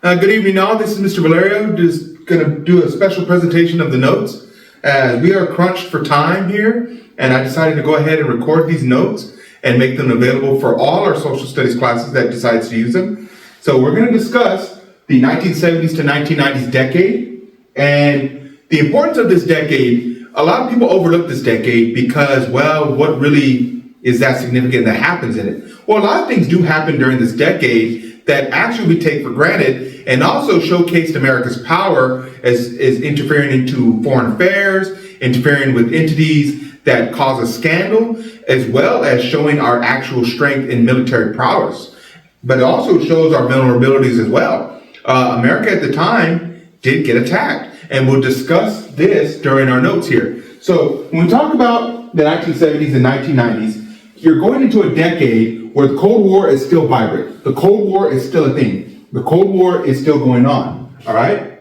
Good evening, all. This is Mr. Valerio, just going to do a special presentation of the notes. We are crunched for time here, and I decided to go ahead and record these notes and make them available for all our social studies classes that decides to use them. So we're going to discuss the 1970s to 1990s decade, and the importance of this decade. A lot of people overlook this decade because, well, what really is that significant that happens in it? Well, a lot of things do happen during this decade that actually we take for granted, and also showcased America's power as interfering into foreign affairs, interfering with entities that cause a scandal, as well as showing our actual strength in military prowess. But it also shows our vulnerabilities as well. America at the time did get attacked, and we'll discuss this during our notes here. So when we talk about the 1970s and 1990s, you're going into a decade where the Cold War is still vibrant. The Cold War is still a thing. The Cold War is still going on, all right?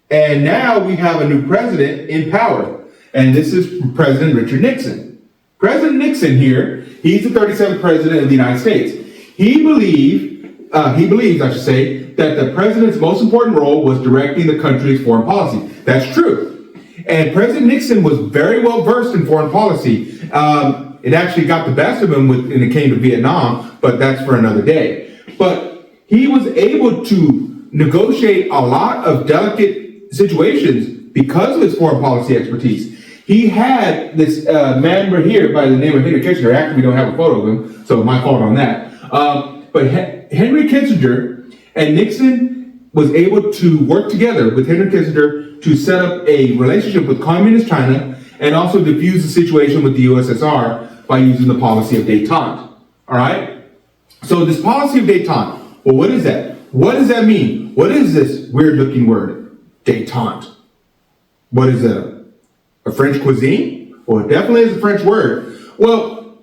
And now we have a new president in power, and this is President Richard Nixon. President Nixon here, he's the 37th president of the United States. He believes, I should say, that the president's most important role was directing the country's foreign policy. That's true. And President Nixon was very well versed in foreign policy. It actually got the best of him when it came to Vietnam, but that's for another day. But he was able to negotiate a lot of delicate situations because of his foreign policy expertise. He had this man right here by the name of Henry Kissinger. Actually, we don't have a photo of him, so my fault on that. But Henry Kissinger and Nixon was able to work together with Henry Kissinger to set up a relationship with communist China and also diffuse the situation with the USSR by using the policy of détente. All right? So this policy of détente, well, what is that? What does that mean? What is this weird-looking word, détente? What is that? A French cuisine? Well, it definitely is a French word. Well,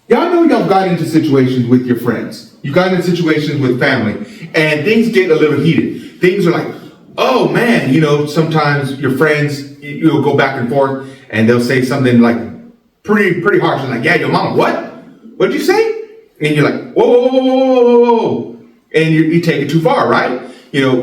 y'all know y'all got into situations with your friends. You got into situations with family, and things get a little heated. Things are like, oh man, sometimes your friends, you'll go back and forth, and they'll say something like pretty harsh, and like, yeah, your mama, what? What'd you say? And you're like, whoa. And you take it too far, right?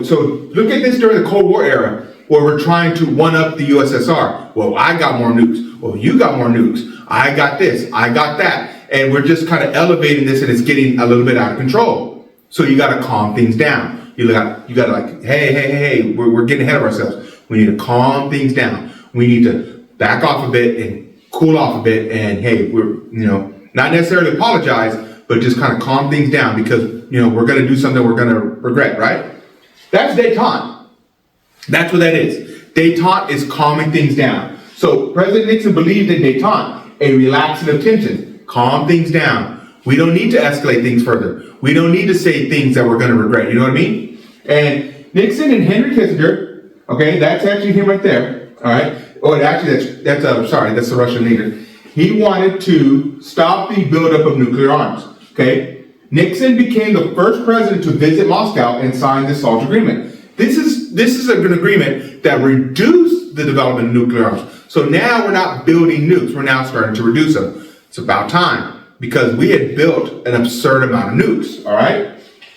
So look at this during the Cold War era, where we're trying to one-up the USSR. Well, I got more nukes. Well, you got more nukes. I got this. I got that. And we're just kind of elevating this, and it's getting a little bit out of control. So you got to calm things down. You got to like, hey, we're getting ahead of ourselves. We need to calm things down. We need to back off a bit and cool off a bit. And hey, we're, not necessarily apologize, but just kind of calm things down because, we're going to do something we're going to regret, right? That's détente. That's what that is. Détente is calming things down. So President Nixon believed in détente, a relaxing of tension, calm things down. We don't need to escalate things further. We don't need to say things that we're going to regret. You know what I mean? And Nixon and Henry Kissinger, okay, that's actually him right there. All right. Oh, actually, that's the Russian leader. He wanted to stop the buildup of nuclear arms. Okay. Nixon became the first president to visit Moscow and sign the SALT agreement. This is an agreement that reduced the development of nuclear arms. So now we're not building nukes. We're now starting to reduce them. It's about time because we had built an absurd amount of nukes. All right.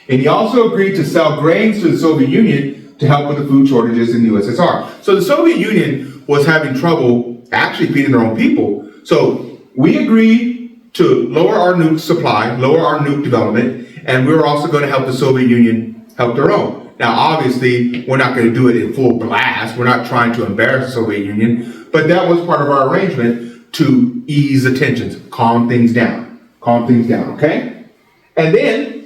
And he also agreed to sell grains to the Soviet Union to help with the food shortages in the USSR. So the Soviet Union was having trouble actually feeding their own people. So we agreed to lower our nuke supply, lower our nuke development, and we were also going to help the Soviet Union help their own. Now, obviously, we're not going to do it in full blast. We're not trying to embarrass the Soviet Union, but that was part of our arrangement to ease the tensions, calm things down, okay? And then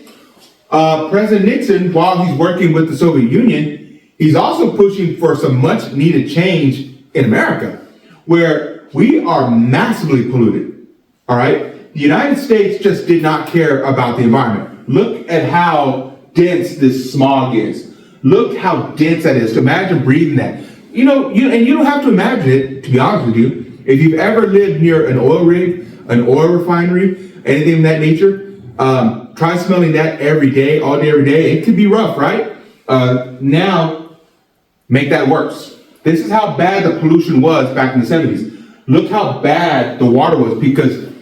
President Nixon, while he's working with the Soviet Union, he's also pushing for some much needed change in America, where we are massively polluted, all right? The United States just did not care about the environment. Look at how dense this smog is. Look how dense that is. To imagine breathing that. And you don't have to imagine it, to be honest with you. If you've ever lived near an oil rig, an oil refinery, anything of that nature, try smelling that every day, all day, every day. It could be rough, right? Now, make that worse. This is how bad the pollution was back in the 70s. Look how bad the water was because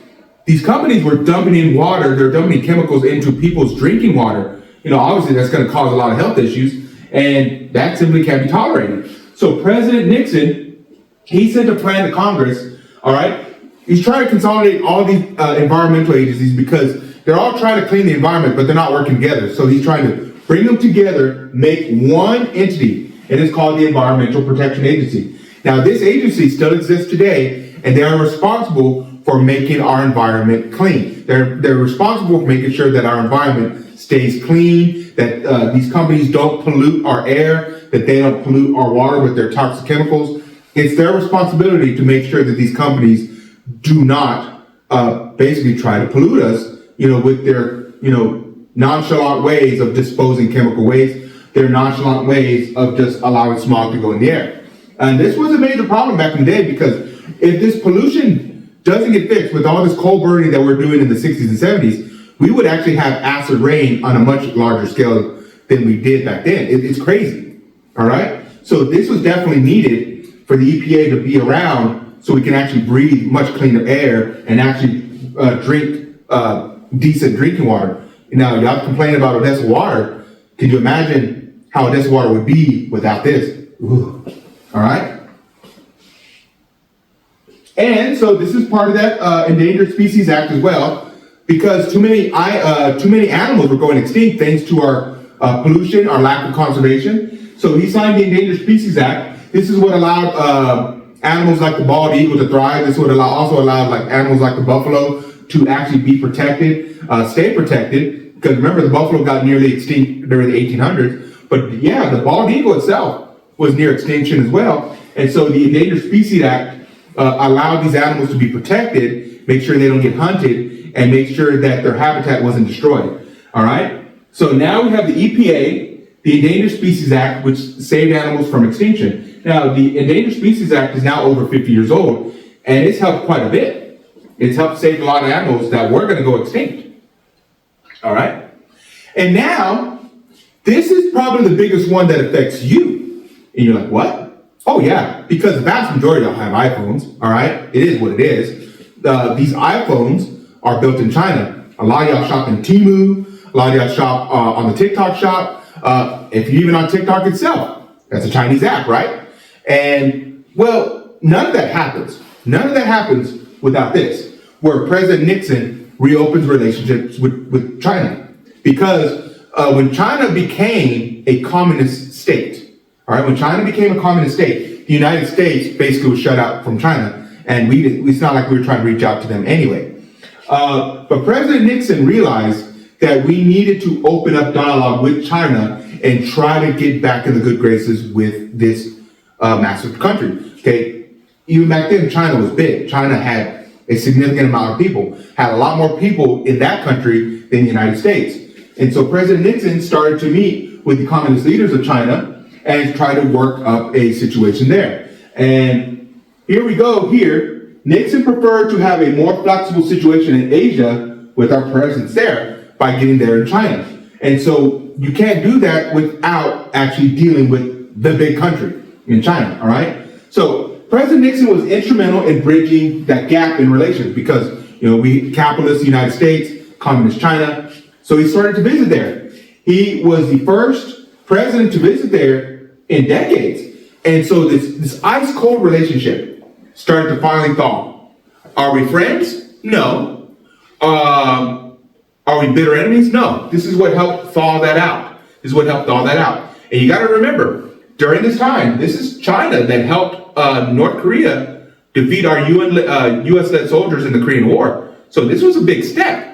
these companies were dumping in water, they're dumping chemicals into people's drinking water. obviously that's going to cause a lot of health issues, and that simply can't be tolerated. So President Nixon, he sent a plan to Congress, all right? He's trying to consolidate all these environmental agencies because they're all trying to clean the environment, but they're not working together. So he's trying to bring them together, make one entity, and it's called the Environmental Protection Agency. Now, this agency still exists today, and they are responsible for making our environment clean. They're responsible for making sure that our environment stays clean, that these companies don't pollute our air, that they don't pollute our water with their toxic chemicals. It's their responsibility to make sure that these companies do not basically try to pollute us, with their, nonchalant ways of disposing chemical waste, their nonchalant ways of just allowing smog to go in the air. And this was a major problem back in the day, because if this pollution doesn't get fixed with all this coal burning that we're doing in the 60s and 70s, we would actually have acid rain on a much larger scale than we did back then. It's crazy, all right? So this was definitely needed for the EPA to be around so we can actually breathe much cleaner air and actually drink decent drinking water. Now, y'all complain about Odessa water. Can you imagine how Odessa water would be without this? Ooh. All right? And so this is part of that Endangered Species Act as well, because too many animals were going extinct thanks to our pollution, our lack of conservation. So he signed the Endangered Species Act. This is what allowed animals like the bald eagle to thrive. This would also allow like animals like the buffalo to actually be protected, stay protected. Because remember, the buffalo got nearly extinct during the 1800s. But yeah, the bald eagle itself was near extinction as well. And so the Endangered Species Act allowed these animals to be protected, make sure they don't get hunted, and make sure that their habitat wasn't destroyed. All right? So now we have the EPA, the Endangered Species Act, which saved animals from extinction. Now, the Endangered Species Act is now over 50 years old, and it's helped quite a bit. It's helped save a lot of animals that were going to go extinct. All right? And now, this is probably the biggest one that affects you. And you're like, what? Oh, yeah, because the vast majority of y'all have iPhones, all right? It is what it is. These iPhones are built in China. A lot of y'all shop in Temu. A lot of y'all shop on the TikTok shop. If you're even on TikTok itself, that's a Chinese app, right? And, well, none of that happens. None of that happens without this, where President Nixon reopens relationships with China. Because when China became a communist state, all right, when China became a communist state, the United States basically was shut out from China, and it's not like we were trying to reach out to them anyway. But President Nixon realized that we needed to open up dialogue with China and try to get back in the good graces with this massive country. Okay, even back then, China was big. China had a significant amount of people, had a lot more people in that country than the United States. And so President Nixon started to meet with the communist leaders of China and try to work up a situation there. And here we go here. Nixon preferred to have a more flexible situation in Asia with our presence there by getting there in China. And so you can't do that without actually dealing with the big country in China, all right? So President Nixon was instrumental in bridging that gap in relations because, we capitalist United States, communist China. So he started to visit there. He was the first president to visit there in decades. And so this ice cold relationship started to finally thaw. Are we friends? No. Are we bitter enemies? No. This is what helped thaw that out. And you got to remember, during this time, this is China that helped North Korea defeat our U.S.-led soldiers in the Korean War. So this was a big step.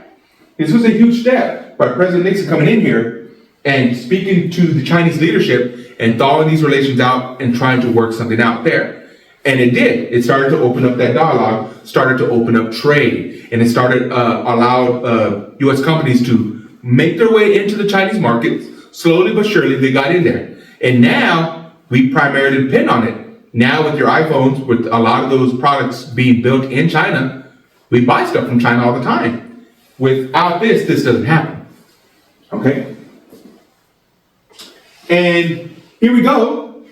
This was a huge step by President Nixon coming in here and speaking to the Chinese leadership and thawing these relations out and trying to work something out there. And it did. It started to open up that dialogue, started to open up trade, and it started allowed U.S. companies to make their way into the Chinese markets. Slowly but surely, they got in there. And now, we primarily depend on it. Now with your iPhones, with a lot of those products being built in China, we buy stuff from China all the time. Without this doesn't happen. Okay? And here we go.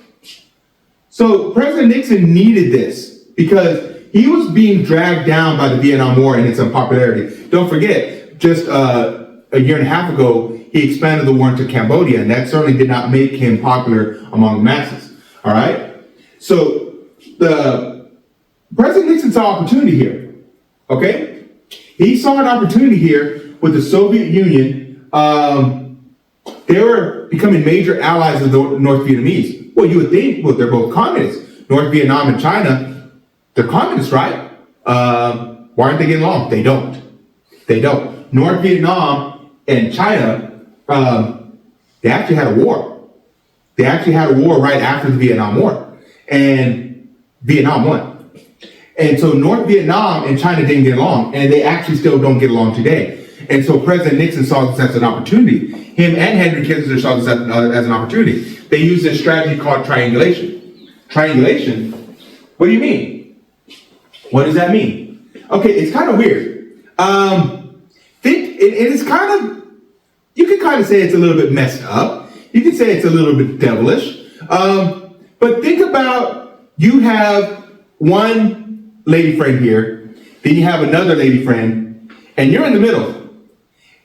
So President Nixon needed this because he was being dragged down by the Vietnam War and its unpopularity. Don't forget, just a year and a half ago, he expanded the war into Cambodia, and that certainly did not make him popular among the masses. All right? So the President Nixon saw opportunity here. Okay? He saw an opportunity here with the Soviet Union. They were becoming major allies of the North Vietnamese. Well, you would think, well, they're both communists. North Vietnam and China, they're communists, right? Why aren't they getting along? They don't. They don't. North Vietnam and China, they actually had a war. They actually had a war right after the Vietnam War. And Vietnam won. And so North Vietnam and China didn't get along, and they actually still don't get along today. And so President Nixon saw this as an opportunity. Him and Henry Kissinger saw this as an opportunity. They used this strategy called triangulation. Triangulation? What do you mean? What does that mean? Okay, it's kind of weird. It's kind of, you can kind of say it's a little bit messed up. You can say it's a little bit devilish. But think about, you have one lady friend here, then you have another lady friend, and you're in the middle.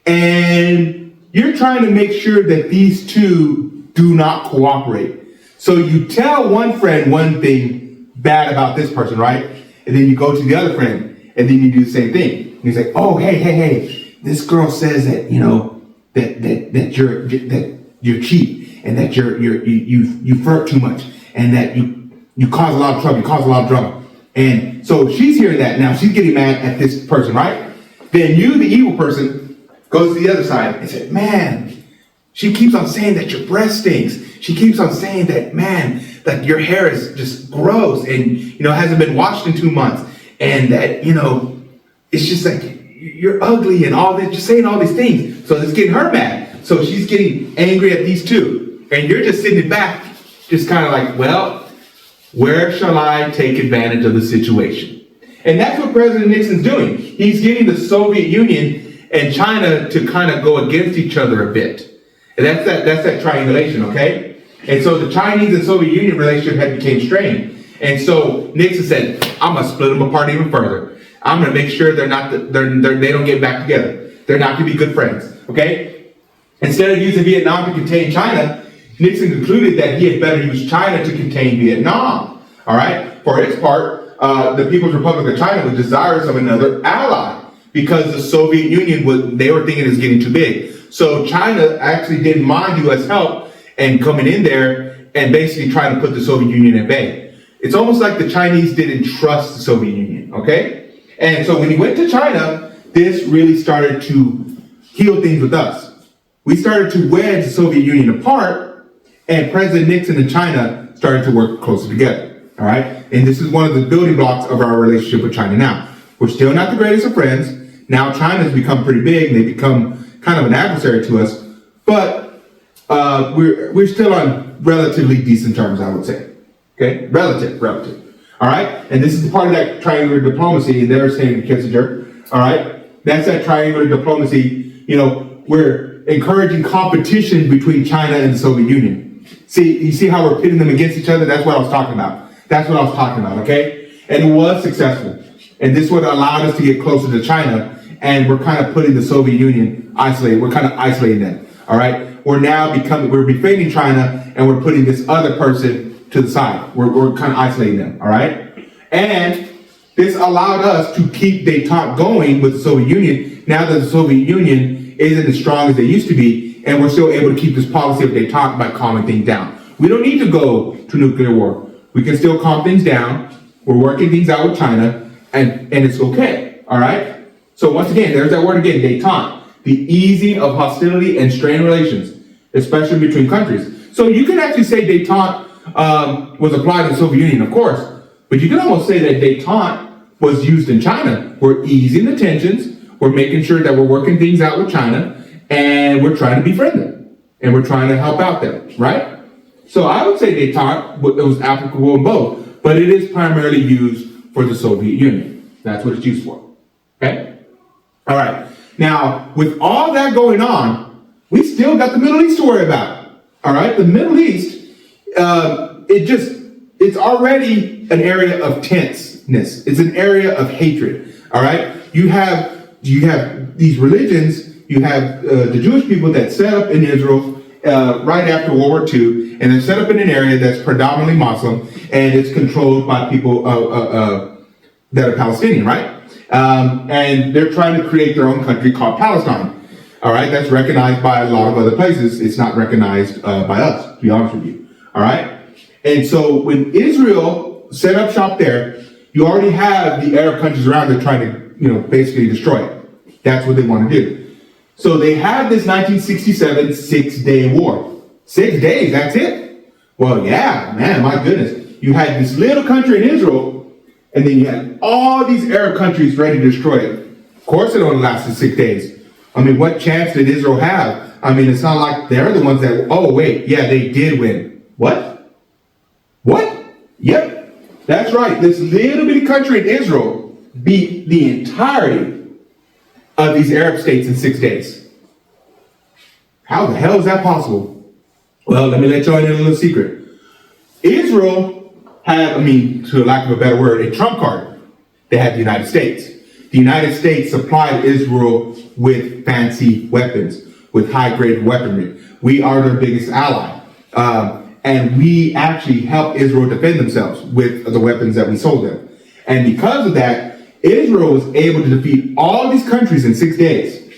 And you're trying to make sure that these two do not cooperate. So you tell one friend one thing bad about this person, right? And then you go to the other friend, and then you do the same thing. And he's like, oh, hey, this girl says that, that you're cheap, and that you flirt too much, and that you cause a lot of trouble, And so she's hearing that. Now she's getting mad at this person, right? Then you, the evil person, goes to the other side and says, man, she keeps on saying that your breath stinks. She keeps on saying that, man, that your hair is just gross and, hasn't been washed in 2 months. And that, it's just like, you're ugly and all this, just saying all these things. So it's getting her mad. So she's getting angry at these two. And you're just sitting back, just kind of like, well, where shall I take advantage of the situation? And that's what President Nixon's doing. He's getting the Soviet Union and China to kind of go against each other a bit. And that's that triangulation, okay? And so the Chinese and Soviet Union relationship had became strained. And so Nixon said, I'm gonna split them apart even further. I'm gonna make sure they don't get back together. They're not gonna be good friends, okay? Instead of using Vietnam to contain China, Nixon concluded that he had better use China to contain Vietnam, all right? For its part, the People's Republic of China was desirous of another ally because the Soviet Union, they were thinking it was getting too big. So China actually didn't mind U.S. help and coming in there and basically trying to put the Soviet Union at bay. It's almost like the Chinese didn't trust the Soviet Union, okay? And so when he went to China, this really started to heal things with us. We started to wedge the Soviet Union apart, and President Nixon and China started to work closer together, all right? And this is one of the building blocks of our relationship with China now. We're still not the greatest of friends. Now China's become pretty big. They become kind of an adversary to us, but we're still on relatively decent terms, I would say. Okay, relative. All right, and this is the part of that triangular diplomacy, and they're saying to Kissinger. All right, that's that triangular diplomacy. We're encouraging competition between China and the Soviet Union. You see how we're pitting them against each other? That's what I was talking about. Okay, and it was successful, and this would allow us to get closer to China. And we're kind of putting the Soviet Union isolated. We're kind of isolating them, all right? We're defending China, and we're putting this other person to the side. We're kind of isolating them, all right? And this allowed us to keep detente going with the Soviet Union now that the Soviet Union isn't as strong as they used to be, and we're still able to keep this policy of detente by calming things down. We don't need to go to nuclear war. We can still calm things down. We're working things out with China, and it's okay, all right? So once again, there's that word again, detente, the easing of hostility and strained relations, especially between countries. So you can actually say detente was applied to the Soviet Union, of course, but you can almost say that detente was used in China. We're easing the tensions, we're making sure that we're working things out with China, and we're trying to befriend them, and we're trying to help out them, right? So I would say detente, it was applicable in both, but it is primarily used for the Soviet Union. That's what it's used for, okay? All right, now with all that going on, we still got the Middle East to worry about. All right, the Middle East, it's already an area of tenseness. It's an area of hatred. All right, you have these religions, you have the Jewish people that set up in Israel right after World War II, and they're set up in an area that's predominantly Muslim, and it's controlled by people that are Palestinian, right? And they're trying to create their own country called Palestine. All right, that's recognized by a lot of other places. It's not recognized by us, to be honest with you. All right, and so when Israel set up shop there, you already have the Arab countries around there trying to, basically destroy it. That's what they want to do. So they have this 1967 6-day war. 6 days, that's it? Well, yeah, man, my goodness. You had this little country in Israel, and then you had all these Arab countries ready to destroy it. Of course it only lasted 6 days. I mean, what chance did Israel have? I mean, it's not like they're the ones that, oh, wait, yeah, they did win. What? Yep, that's right. This little bitty country in Israel beat the entirety of these Arab states in 6 days. How the hell is that possible? Well, let me let y'all in a little secret. Israel had, to lack of a better word, a trump card. They had the United States. The United States supplied Israel with fancy weapons, with high-grade weaponry. We are their biggest ally. And we actually helped Israel defend themselves with the weapons that we sold them. And because of that, Israel was able to defeat all these countries in 6 days.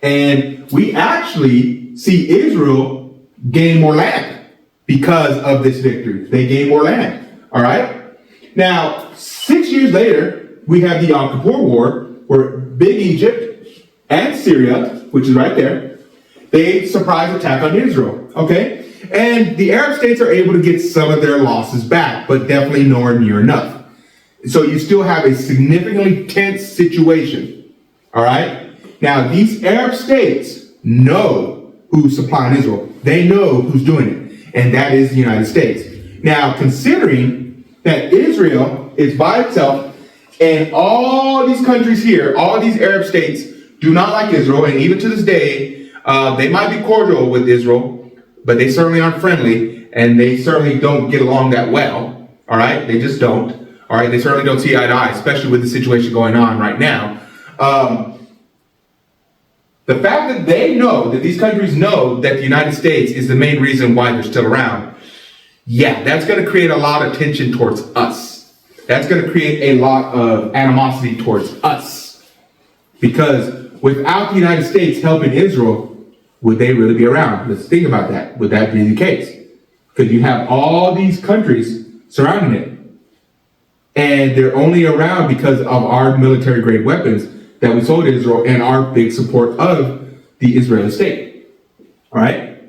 And we actually see Israel gain more land because of this victory. They gain more land. All right? Now, 6 years later, we have the Yom Kippur War, where Big Egypt and Syria, which is right there, they surprise attack on Israel. Okay? And the Arab states are able to get some of their losses back, but definitely nowhere near enough. So you still have a significantly tense situation. All right? Now, these Arab states know who's supplying Israel. They know who's doing it, and that is the United States. Now, considering that Israel is by itself, and all these countries here, all these Arab states do not like Israel, and even to this day, they might be cordial with Israel, but they certainly aren't friendly, and they certainly don't get along that well. All right? They just don't. All right? They certainly don't see eye to eye, especially with the situation going on right now. The fact that they know, that these countries know that the United States is the main reason why they're still around, yeah, that's going to create a lot of tension towards us. That's going to create a lot of animosity towards us. Because without the United States helping Israel, would they really be around? Let's think about that. Would that be the case? Because you have all these countries surrounding it. And they're only around because of our military-grade weapons that we sold to Israel and our big support of the Israeli state. All right?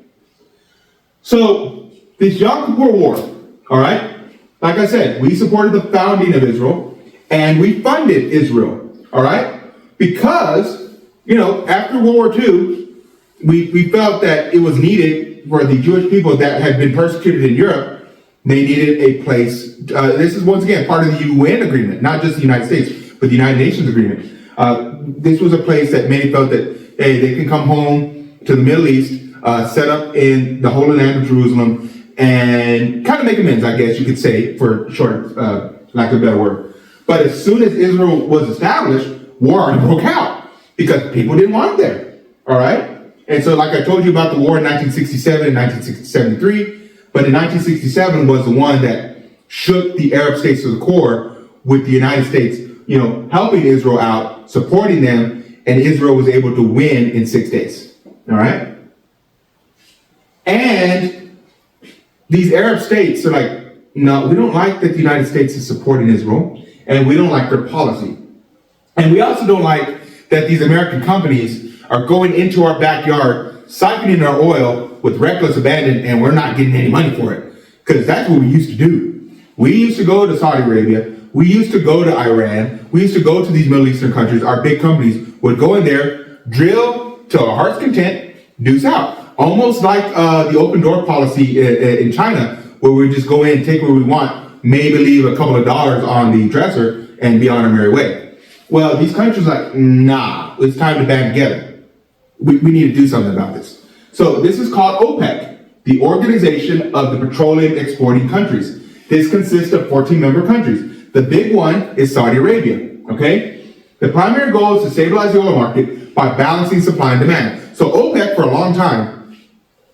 So, this Yom Kippur War, all right? Like I said, we supported the founding of Israel, and we funded Israel, all right? Because, after World War II, we felt that it was needed for the Jewish people that had been persecuted in Europe. They needed a place. This is, once again, part of the UN agreement, not just the United States, but the United Nations agreement. This was a place that many felt that, hey, they can come home to the Middle East, set up in the Holy Land of Jerusalem, and kind of make amends, I guess you could say, for short, lack of a better word. But as soon as Israel was established, war broke out because people didn't want it there. All right? And so, like I told you about the war in 1967 and 1973, but in 1967 was the one that shook the Arab states to the core, with the United States, helping Israel out, supporting them, and Israel was able to win in 6 days. All right? And these Arab states are like, no, we don't like that the United States is supporting Israel, and we don't like their policy. And we also don't like that these American companies are going into our backyard, siphoning our oil with reckless abandon, and we're not getting any money for it. Because that's what we used to do. We used to go to Saudi Arabia. We used to go to Iran. We used to go to these Middle Eastern countries. Our big companies would go in there, drill to our heart's content, deuce out. Almost like the open door policy in China, where we just go in, take what we want, maybe leave a couple of dollars on the dresser, and be on our merry way. Well, these countries are like, nah, it's time to band together. We need to do something about this. So this is called OPEC, the Organization of the Petroleum Exporting Countries. This consists of 14 member countries. The big one is Saudi Arabia, okay? The primary goal is to stabilize the oil market by balancing supply and demand. So OPEC, for a long time,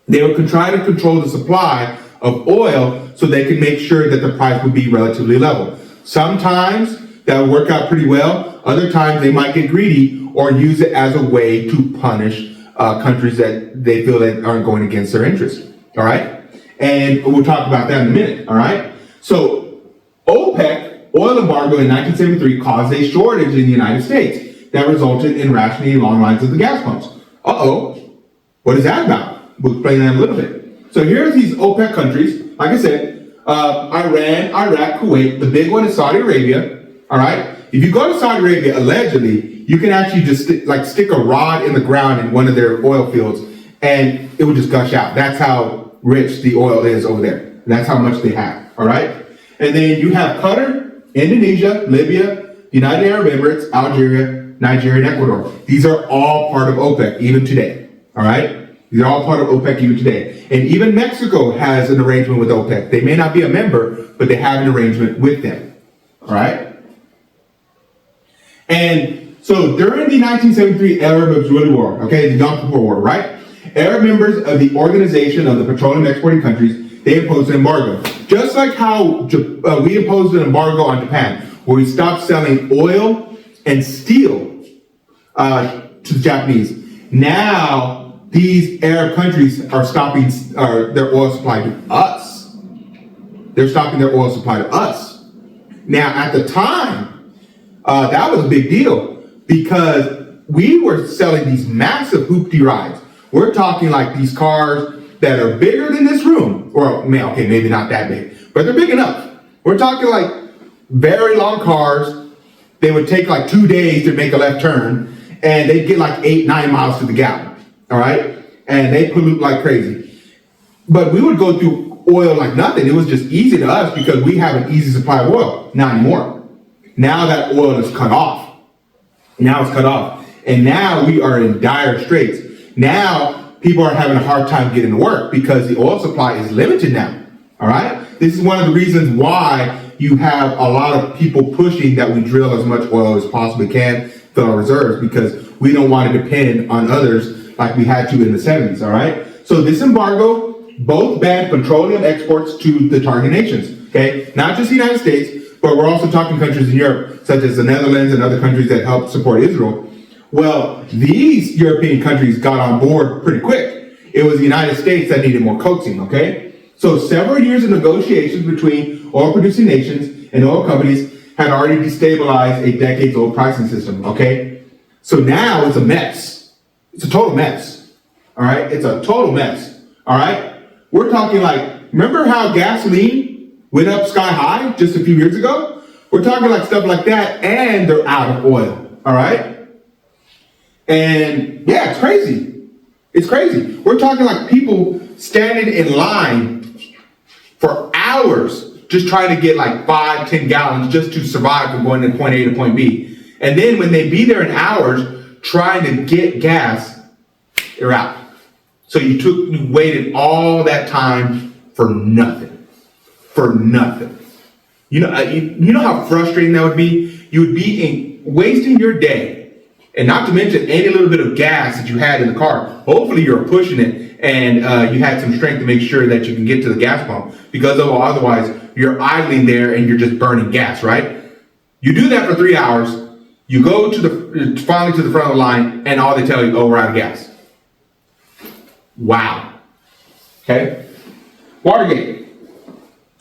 they would try to control the supply of oil so they could make sure that the price would be relatively level. Sometimes that would work out pretty well. Other times they might get greedy or use it as a way to punish countries that they feel that aren't going against their interests. All right? And we'll talk about that in a minute. All right? So OPEC oil embargo in 1973 caused a shortage in the United States that resulted in rationing along lines of the gas pumps. What is that about? We'll explain that in a little bit. So here's these OPEC countries. Like I said, Iran, Iraq, Kuwait. The big one is Saudi Arabia. All right? If you go to Saudi Arabia, allegedly, you can actually just stick a rod in the ground in one of their oil fields and it will just gush out. That's how rich the oil is over there. That's how much they have. All right? And then you have Qatar, Indonesia, Libya, United Arab Emirates, Algeria, Nigeria, and Ecuador. These are all part of OPEC, even today. All right? These are all part of OPEC even today. And even Mexico has an arrangement with OPEC. They may not be a member, but they have an arrangement with them. All right? And so during the 1973 Arab-Israeli War, okay, the Yom Kippur War, right? Arab members of the Organization of the Petroleum Exporting Countries, they imposed an embargo. Just like how we imposed an embargo on Japan, where we stopped selling oil and steel to the Japanese. Now, these Arab countries are stopping their oil supply to us. They're stopping their oil supply to us. Now, at the time, that was a big deal because we were selling these massive hoopty rides. We're talking like these cars that are bigger than this room. Or, okay, maybe not that big, but they're big enough. We're talking like very long cars. They would take like 2 days to make a left turn, and they'd get like 8-9 miles to the gallon. All right? And they pollute like crazy. But we would go through oil like nothing. It was just easy to us because we have an easy supply of oil. Not anymore. Now that oil is cut off. Now it's cut off. And now we are in dire straits. Now people are having a hard time getting to work because the oil supply is limited now. All right? This is one of the reasons why you have a lot of people pushing that we drill as much oil as possibly can, fill our reserves, because we don't want to depend on others like we had to in the 70s. All right? So this embargo both banned petroleum exports to the target nations. Okay? Not just the United States, but we're also talking countries in Europe, such as the Netherlands and other countries that help support Israel. Well, these European countries got on board pretty quick. It was the United States that needed more coaxing, okay? So several years of negotiations between oil-producing nations and oil companies had already destabilized a decades-old pricing system, okay? So now it's a mess. It's a total mess, all right? It's a total mess, all right? We're talking like, remember how gasoline went up sky high just a few years ago? We're talking like stuff like that, and they're out of oil, all right? And yeah, it's crazy. It's crazy. We're talking like people standing in line for hours just trying to get like 5-10 gallons just to survive from going from point A to point B. And then when they be there in hours trying to get gas, they're out. So you waited all that time for nothing. For nothing. You know how frustrating that would be? You would be wasting your day. And not to mention any little bit of gas that you had in the car. Hopefully you're pushing it and you had some strength to make sure that you can get to the gas pump. Because otherwise you're idling there and you're just burning gas, right? You do that for 3 hours. You go finally to the front of the line and all they tell you, oh, we're out of gas. Wow. Okay? Watergate.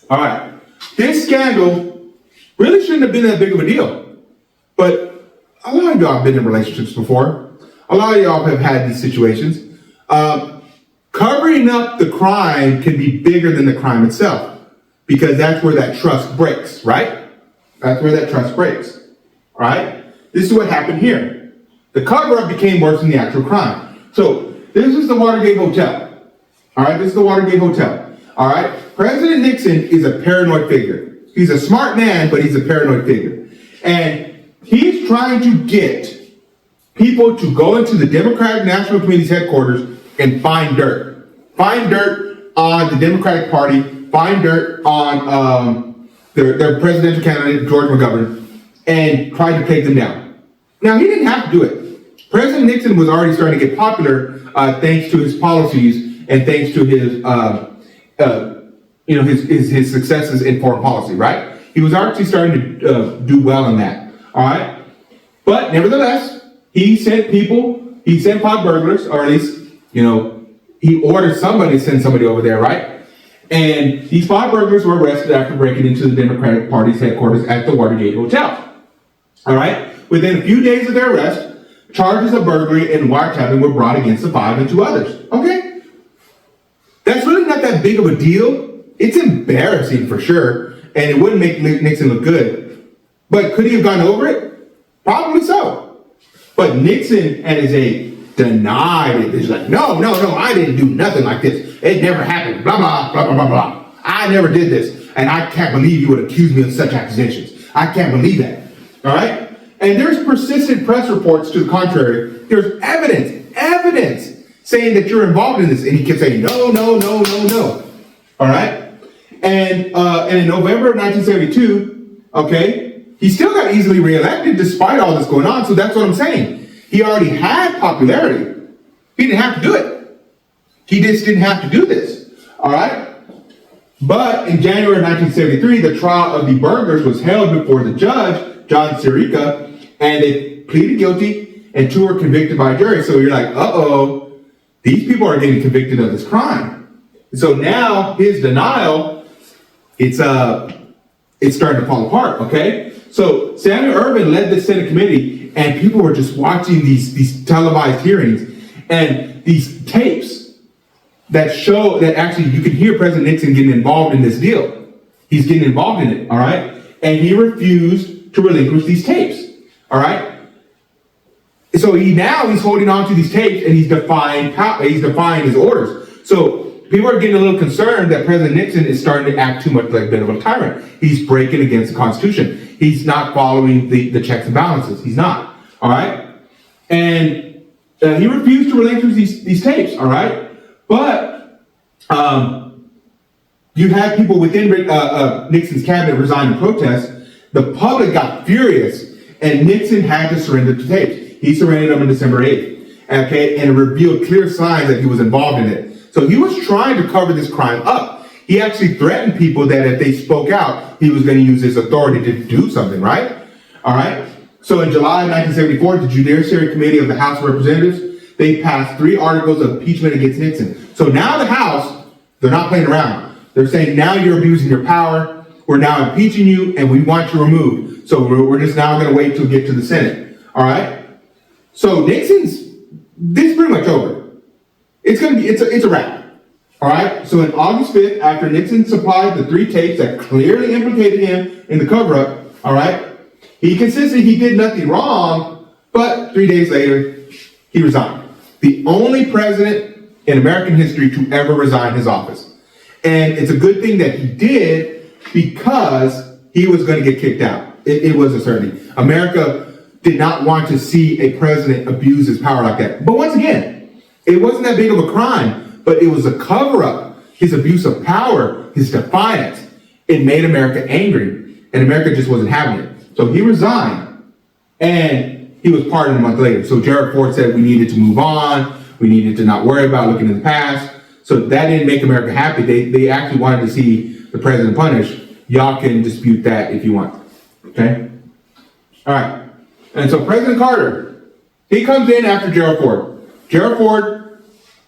All right. This scandal really shouldn't have been that big of a deal. But a lot of y'all have been in relationships before. A lot of y'all have had these situations. Covering up the crime can be bigger than the crime itself because that's where that trust breaks, right? That's where that trust breaks, all right? This is what happened here. The cover-up became worse than the actual crime. So this is the Watergate Hotel, all right? This is the Watergate Hotel, all right? President Nixon is a paranoid figure. He's a smart man, but he's a paranoid figure. And he's trying to get people to go into the Democratic National Committee's headquarters and find dirt. Find dirt on the Democratic Party. Find dirt on their presidential candidate, George McGovern, and try to take them down. Now, he didn't have to do it. President Nixon was already starting to get popular thanks to his policies and thanks to his successes in foreign policy, right? He was actually starting to do well in that, all right? But nevertheless, he sent pot burglars, or at least, he ordered somebody to send somebody over there, right? And these pot burglars were arrested after breaking into the Democratic Party's headquarters at the Watergate Hotel, all right? Within a few days of their arrest, charges of burglary and wiretapping were brought against the five and two others, okay? That's really not that big of a deal. It's embarrassing for sure, and it wouldn't make Nixon look good. But could he have gone over it? Probably so. But Nixon and his aide denied it. He's like, no, I didn't do nothing like this. It never happened, blah, blah, blah, blah, blah, blah. I never did this, and I can't believe you would accuse me of such accusations. I can't believe that, all right? And there's persistent press reports to the contrary. There's evidence saying that you're involved in this. And he kept saying, no. All right? And in November of 1972, okay, he still got easily reelected despite all this going on. So that's what I'm saying. He already had popularity. He didn't have to do it. He just didn't have to do this. All right? But in January of 1973, the trial of the burglars was held before the judge, John Sirica, and they pleaded guilty, and two were convicted by a jury. So you're like, uh-oh, these people are getting convicted of this crime. So now his denial, it's starting to fall apart, okay? So Samuel Ervin led the Senate committee, and people were just watching these televised hearings, and these tapes that show that actually you can hear President Nixon getting involved in this deal. He's getting involved in it, all right? And he refused to relinquish these tapes. All right. So he's holding on to these tapes and he's defying his orders. So people are getting a little concerned that President Nixon is starting to act too much like a bit of a tyrant. He's breaking against the Constitution. He's not following the checks and balances. He's not. All right. And he refused to relinquish these tapes. All right. But you had people within Nixon's cabinet resign in protest. The public got furious. And Nixon had to surrender the tapes. He surrendered them on December 8th, okay, and it revealed clear signs that he was involved in it. So he was trying to cover this crime up. He actually threatened people that if they spoke out, he was going to use his authority to do something, right? All right. So in July 1974, the Judiciary Committee of the House of Representatives, they passed 3 articles of impeachment against Nixon. So now the House, they're not playing around. They're saying, now you're abusing your power. We're now impeaching you, and we want you removed. So we're just now going to wait till we get to the Senate. All right. So this is pretty much over. It's a wrap. All right. So in August 5th, after Nixon supplied the 3 tapes that clearly implicated him in the cover-up, all right, he consisted he did nothing wrong, but 3 days later, he resigned. The only president in American history to ever resign his office. And it's a good thing that he did because he was going to get kicked out. It was a certainty. America did not want to see a president abuse his power like that. But once again, it wasn't that big of a crime, but it was a cover-up. His abuse of power, his defiance, it made America angry, and America just wasn't having it. So he resigned, and he was pardoned a month later. So Gerald Ford said we needed to move on. We needed to not worry about looking in the past. So that didn't make America happy. They actually wanted to see the president punished. Y'all can dispute that if you want. Okay? All right. And so President Carter, he comes in after Gerald Ford. Gerald Ford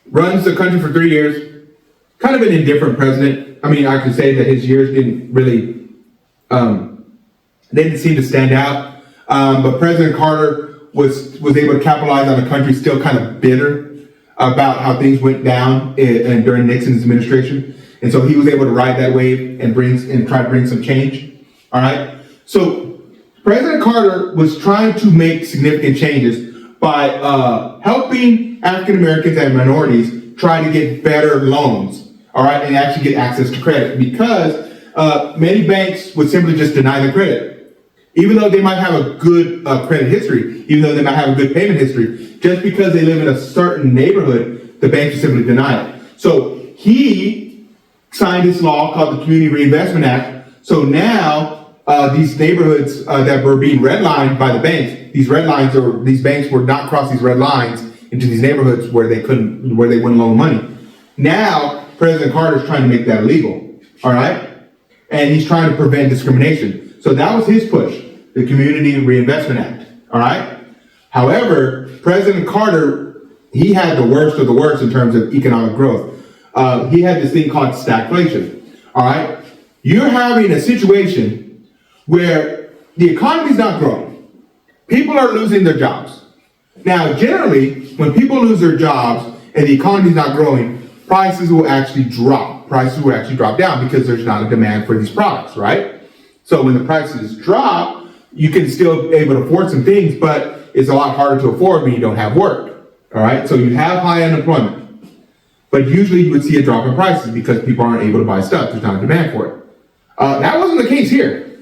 runs the country for 3 years. Kind of an indifferent president. I mean, I could say that his years didn't really, they didn't seem to stand out. But President Carter was able to capitalize on the country still kind of bitter about how things went down during Nixon's administration. And so he was able to ride that wave and try to bring some change. All right. So President Carter was trying to make significant changes by helping African Americans and minorities try to get better loans, all right, and actually get access to credit, because many banks would simply just deny the credit, even though they might have a good credit history, even though they might have a good payment history. Just because they live in a certain neighborhood, the banks would simply deny it. So he signed this law called the Community Reinvestment Act. So now these neighborhoods that were being redlined by the banks. These red lines, or these banks would not cross these red lines into these neighborhoods where they wouldn't loan money. Now, President Carter's trying to make that illegal, all right? And he's trying to prevent discrimination. So that was his push, the Community Reinvestment Act, all right? However, President Carter, he had the worst of the worst in terms of economic growth. He had this thing called stagflation, all right? You're having a situation where the economy's not growing. People are losing their jobs. Now, generally, when people lose their jobs and the economy's not growing, prices will actually drop. Prices will actually drop down because there's not a demand for these products, right? So when the prices drop, you can still be able to afford some things, but it's a lot harder to afford when you don't have work, all right? So you have high unemployment, but usually you would see a drop in prices because people aren't able to buy stuff. There's not a demand for it. That wasn't the case here.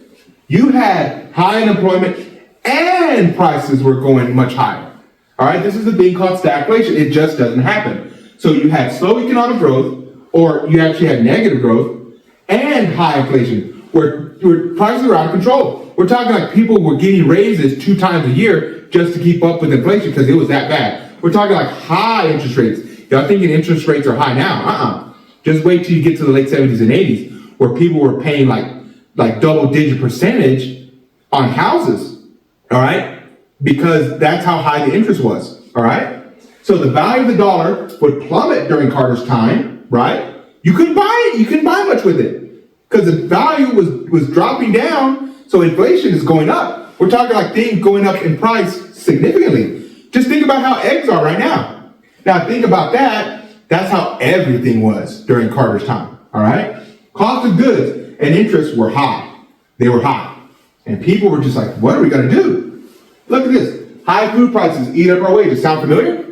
You had high unemployment and prices were going much higher, all right? This is a thing called stagflation. It just doesn't happen. So you had slow economic growth, or you actually had negative growth, and high inflation, where prices are out of control. We're talking like people were getting raises 2 times a year just to keep up with inflation because it was that bad. We're talking like high interest rates. Y'all thinking interest rates are high now? Just wait till you get to the late 70s and 80s, where people were paying like double-digit percentage on houses, all right? Because that's how high the interest was, all right? So the value of the dollar would plummet during Carter's time, right? You couldn't buy it. You couldn't buy much with it because the value was dropping down. So inflation is going up. We're talking like things going up in price significantly. Just think about how eggs are right now. Now think about that. That's how everything was during Carter's time, all right? Cost of goods and interest were high. They were high. And people were just like, what are we going to do? Look at this. High food prices eat up our wages. Sound familiar?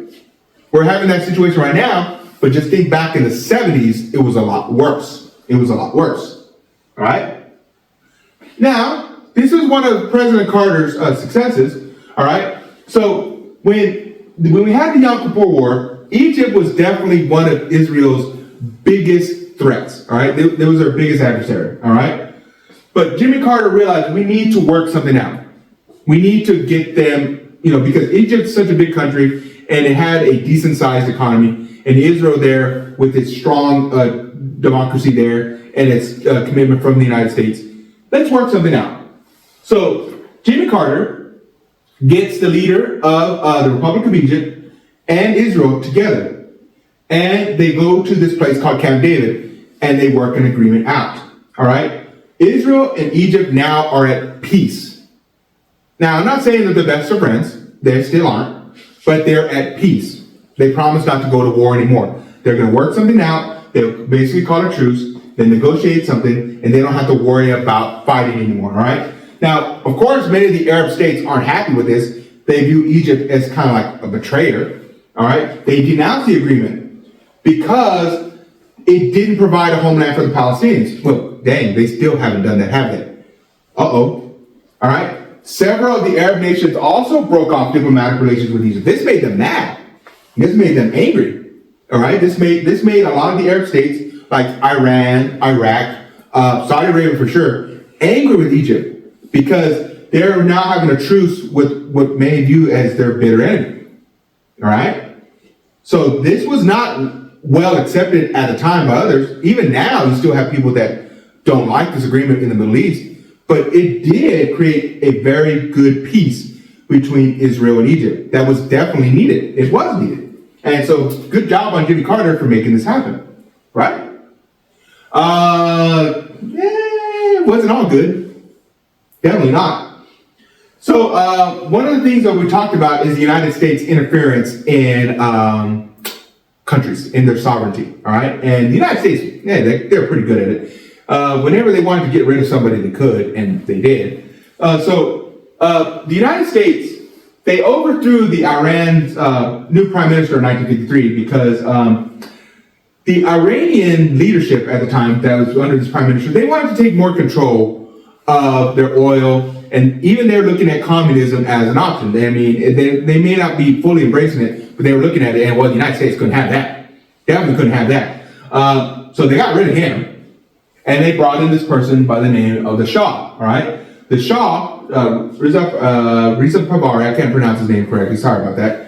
We're having that situation right now, but just think back in the 70s, it was a lot worse. It was a lot worse, all right? Now, this is one of President Carter's successes, all right? So when we had the Yom Kippur War, Egypt was definitely one of Israel's biggest threats, all right? They was their biggest adversary, all right? But Jimmy Carter realized we need to work something out. We need to get them, because Egypt's such a big country, and it had a decent-sized economy, and Israel there with its strong democracy there and its commitment from the United States. Let's work something out. So Jimmy Carter gets the leader of the Republic of Egypt and Israel together, and they go to this place called Camp David, and they work an agreement out, all right? Israel and Egypt now are at peace. Now, I'm not saying that they're best of friends. They still aren't. But they're at peace. They promise not to go to war anymore. They're going to work something out. They'll basically call a truce. They negotiate something, and they don't have to worry about fighting anymore, all right? Now, of course, many of the Arab states aren't happy with this. They view Egypt as kind of like a betrayer, all right? They denounce the agreement because it didn't provide a homeland for the Palestinians. Well, dang, they still haven't done that, have they? Uh-oh, all right? Several of the Arab nations also broke off diplomatic relations with Egypt. This made them mad. This made them angry. All right. This made a lot of the Arab states like Iran, Iraq, Saudi Arabia for sure, angry with Egypt because they're now having a truce with what many view as their bitter enemy. All right. So this was not well accepted at the time by others. Even now, you still have people that don't like this agreement in the Middle East. But it did create a very good peace between Israel and Egypt. That was definitely needed. It was needed. And so good job on Jimmy Carter for making this happen. Right? It wasn't all good. Definitely not. So one of the things that we talked about is the United States interference in countries, in their sovereignty. All right? And the United States, they're pretty good at it. Whenever they wanted to get rid of somebody, they could, and they did. The United States, they overthrew the Iran's new prime minister in 1953 because the Iranian leadership at the time that was under this prime minister, they wanted to take more control of their oil, and even they're looking at communism as an option. I mean, they may not be fully embracing it, but they were looking at it, and well, the United States couldn't have that. Definitely couldn't have that. So they got rid of him. And they brought in this person by the name of the Shah, all right? The Shah, Reza Pahlavi, I can't pronounce his name correctly, sorry about that.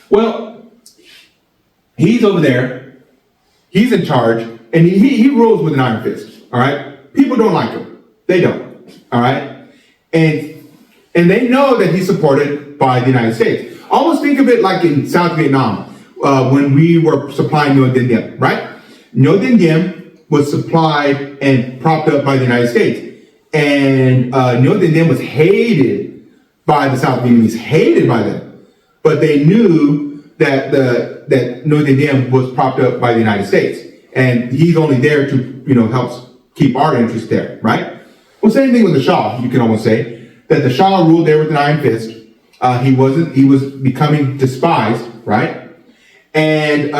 Well, he's over there, he's in charge, and he rules with an iron fist, all right? People don't like him. They don't, all right? And they know that he's supported by the United States. Almost think of it like in South Vietnam, when we were supplying Ngo Dinh Diem, right? Ngo Dinh Diem was supplied and propped up by the United States. And Ngo Dinh Diem was hated by the South Vietnamese, hated by them. But they knew that that Ngo Dinh Diem was propped up by the United States. And he's only there to, help keep our interests there, right? Well, same thing with the Shah, you can almost say. That the Shah ruled there with an iron fist. He was becoming despised, right? And,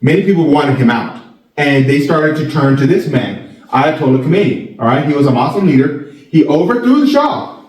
many people wanted him out. And they started to turn to this man, Ayatollah Khomeini, all right? He was a Muslim leader. He overthrew the Shah.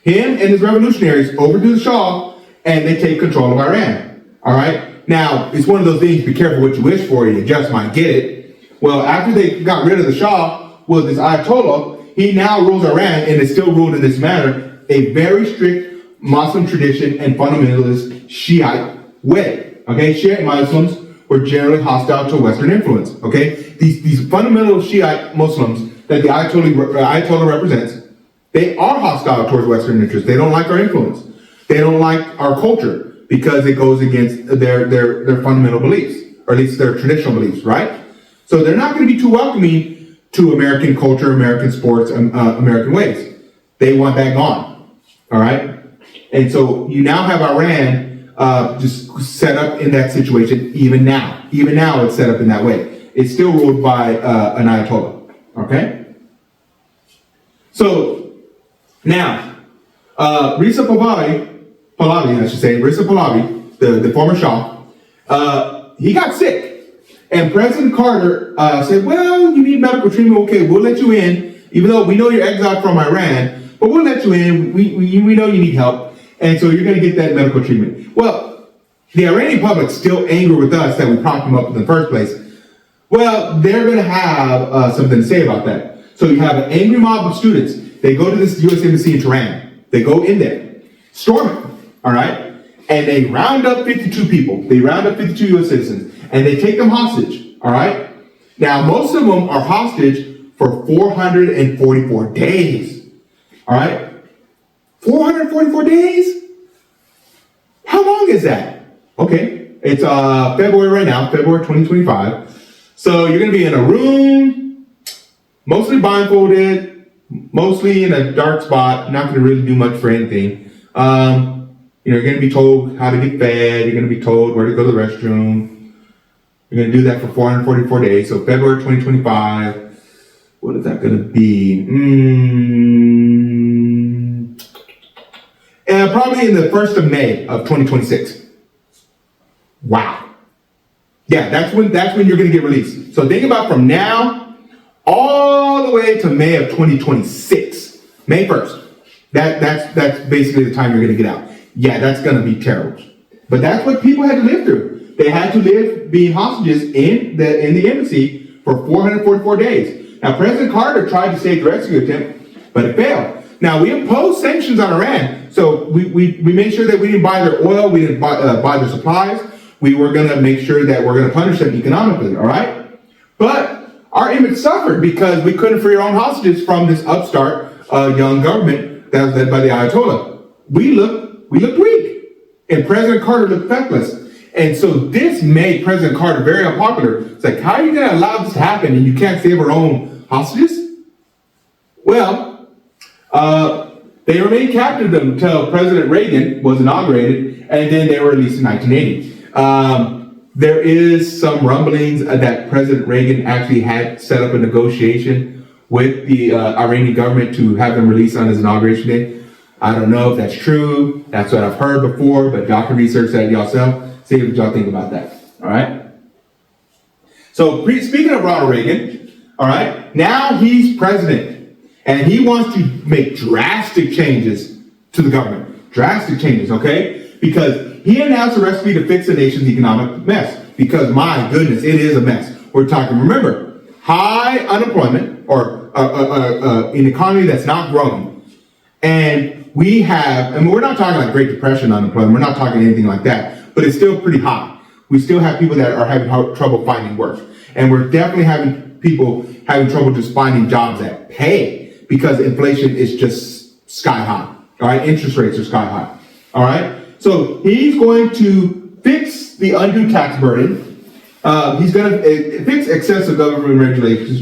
Him and his revolutionaries overthrew the Shah, and they take control of Iran, all right? Now, it's one of those things, be careful what you wish for, you just might get it. Well, after they got rid of the Shah, well, this Ayatollah, he now rules Iran, and is still ruled in this manner, a very strict Muslim tradition and fundamentalist Shiite way, okay? Shiite Muslims were generally hostile to Western influence, okay? These fundamental Shiite Muslims that the Ayatollah represents, they are hostile towards Western interests. They don't like our influence. They don't like our culture because it goes against their fundamental beliefs, or at least their traditional beliefs, right? So they're not going to be too welcoming to American culture, American sports, American ways. They want that gone, all right? And so you now have Iran just set up in that situation even now. Even now it's set up in that way. It's still ruled by an Ayatollah, okay? So, now, Reza Pahlavi, the former Shah, he got sick. And President Carter said, well, you need medical treatment, okay, we'll let you in, even though we know you're exiled from Iran, but we'll let you in, we know you need help, and so you're going to get that medical treatment. Well, the Iranian public still angry with us that we propped him up in the first place. Well, they're going to have something to say about that. So you have an angry mob of students. They go to this U.S. Embassy in Tehran. They go in there, storm it, all right? And they round up 52 people. They round up 52 U.S. citizens, and they take them hostage, all right? Now, most of them are hostage for 444 days, all right? 444 days? How long is that? Okay, it's February right now, February 2025. So you're going to be in a room, mostly blindfolded, mostly in a dark spot, not going to really do much for anything. You're going to be told how to get fed. You're going to be told where to go to the restroom. You're going to do that for 444 days. So February 2025, what is that going to be? Probably in the 1st of May of 2026. Wow. Yeah, that's when you're going to get released. So think about from now all the way to May of 2026. May 1st. That's basically the time you're going to get out. Yeah, that's going to be terrible. But that's what people had to live through. They had to live being hostages in the embassy for 444 days. Now, President Carter tried to stage a rescue attempt, but it failed. Now, we imposed sanctions on Iran. So we made sure that we didn't buy their oil, we didn't buy their supplies. We were going to make sure that we're going to punish them economically, all right? But our image suffered because we couldn't free our own hostages from this upstart young government that was led by the Ayatollah. We looked weak, and President Carter looked feckless. And so this made President Carter very unpopular. It's like, how are you going to allow this to happen and you can't save our own hostages? Well, they remained captive until President Reagan was inaugurated, and then they were released in 1980. There is some rumblings that President Reagan actually had set up a negotiation with the Iranian government to have them released on his inauguration day. I don't know if that's true. That's what I've heard before, but y'all can research that yourself. See what y'all think about that. All right. So speaking of Ronald Reagan, all right, now he's president, and he wants to make drastic changes to the government. Drastic changes, okay? Because he announced a recipe to fix the nation's economic mess. Because my goodness, it is a mess. We're talking, remember, high unemployment or an economy that's not growing. And we're not talking like Great Depression unemployment. We're not talking anything like that, but it's still pretty high. We still have people that are having trouble finding work. And we're definitely having people having trouble just finding jobs that pay because inflation is just sky high. All right, interest rates are sky high. All right, so he's going to fix the undue tax burden. He's going to fix excessive government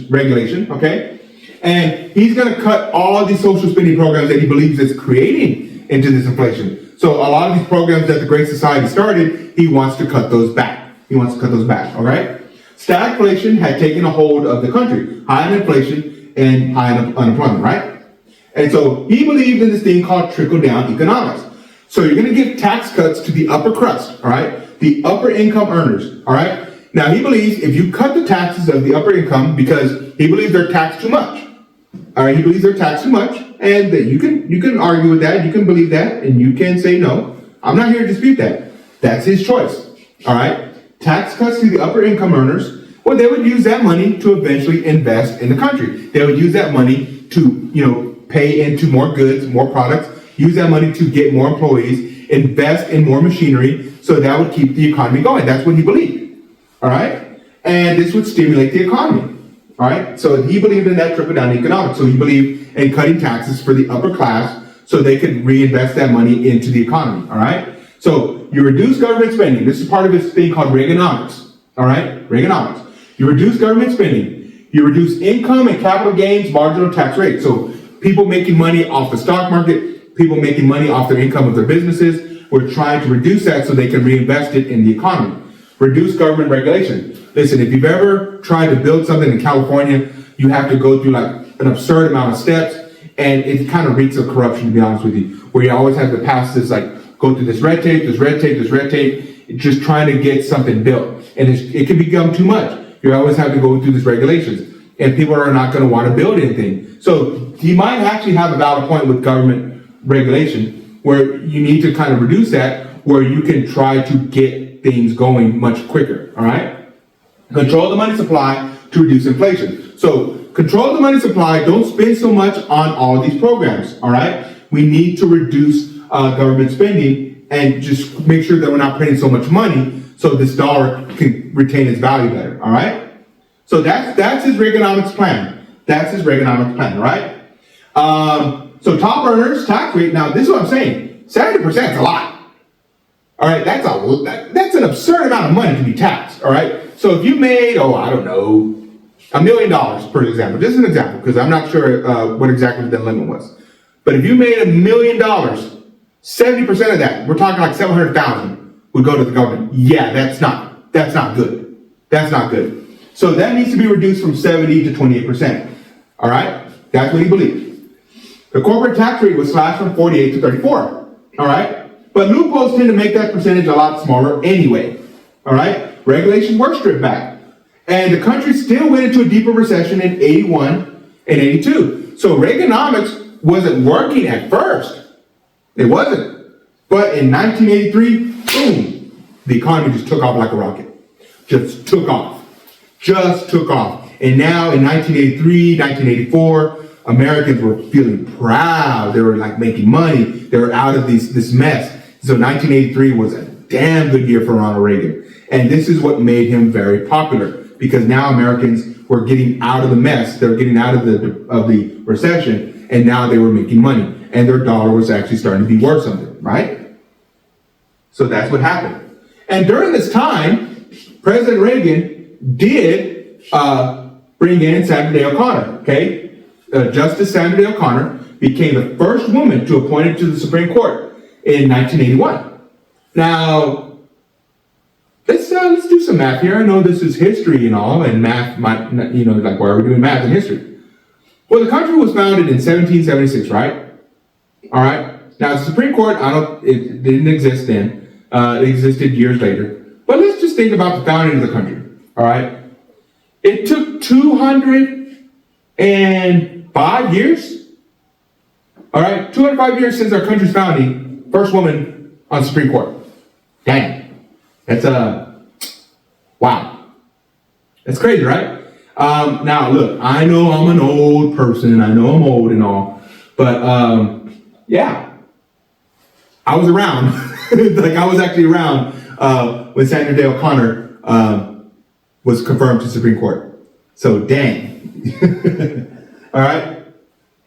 regulation, okay? And he's going to cut all these social spending programs that he believes is creating into this inflation. So a lot of these programs that the Great Society started, he wants to cut those back. All right? Stagflation had taken a hold of the country. High inflation and high unemployment, right? And so he believed in this thing called trickle-down economics. So you're going to give tax cuts to the upper crust, all right? The upper income earners, all right? Now he believes if you cut the taxes of the upper income because he believes they're taxed too much. All right, he believes they're taxed too much, and that you can argue with that, you can believe that, and you can say no. I'm not here to dispute that. That's his choice. All right? Tax cuts to the upper income earners, well, they would use that money to eventually invest in the country. They would use that money to, pay into more goods, more products, use that money to get more employees, invest in more machinery, so that would keep the economy going. That's what he believed. All right? And this would stimulate the economy. All right? So he believed in that trickle-down economics. So he believed in cutting taxes for the upper class so they could reinvest that money into the economy. All right? So you reduce government spending. This is part of his thing called Reaganomics. All right? Reaganomics. You reduce government spending. You reduce income and capital gains marginal tax rates. So people making money off the stock market, people making money off their income of their businesses, we're trying to reduce that so they can reinvest it in the economy. Reduce government regulation. Listen, if you've ever tried to build something in California, you have to go through like an absurd amount of steps, and it kind of reeks of corruption, to be honest with you, where you always have to pass this, like, go through this red tape, just trying to get something built. And it can become too much. You always have to go through these regulations, and people are not going to want to build anything. So you might actually have a valid point with government regulation, where you need to kind of reduce that, where you can try to get things going much quicker, all right? Control the money supply to reduce inflation. So control the money supply, don't spend so much on all these programs, all right? We need to reduce government spending and just make sure that we're not printing so much money so this dollar can retain its value better, all right? So that's his Reaganomics plan. All right? So top earners, tax rate, now this is what I'm saying, 70% is a lot. All right, that's an absurd amount of money to be taxed, all right? So if you made, $1 million, for example, just an example, because I'm not sure what exactly the limit was. But if you made $1 million, 70% of that, we're talking like 700,000, would go to the government. Yeah, that's not good. That's not good. So that needs to be reduced from 70 to 28%. All right? That's what he believed. The corporate tax rate was slashed from 48 to 34. All right? But loopholes tend to make that percentage a lot smaller anyway. All right? Regulations were stripped back. And the country still went into a deeper recession in 81 and 82. So Reaganomics wasn't working at first. It wasn't. But in 1983, boom, the economy just took off like a rocket. Just took off. And now in 1983, 1984, Americans were feeling proud. They were like making money. They were out of this mess. So 1983 was a damn good year for Ronald Reagan. And this is what made him very popular, because now Americans were getting out of the mess. They were getting out of the recession, and now they were making money. And their dollar was actually starting to be worth something, right? So that's what happened. And during this time, President Reagan did bring in Sandra Day O'Connor, okay? Justice Sandra Day O'Connor became the first woman to appoint it to the Supreme Court in 1981. Now, let's do some math here. I know this is history and all, and math might, like why are we doing math in history? Well, the country was founded in 1776, right? All right. Now, the Supreme Court, it didn't exist then. It existed years later. But let's just think about the founding of the country, all right? It took 205 years, all right? 205 years since our country's founding, first woman on the Supreme Court. Damn. That's wow. It's crazy, right? Now, look, I know I'm an old person. I know I'm old and all. But, yeah, I was around. Like, I was actually around when Sandra Day O'Connor was confirmed to Supreme Court. So, dang. All right?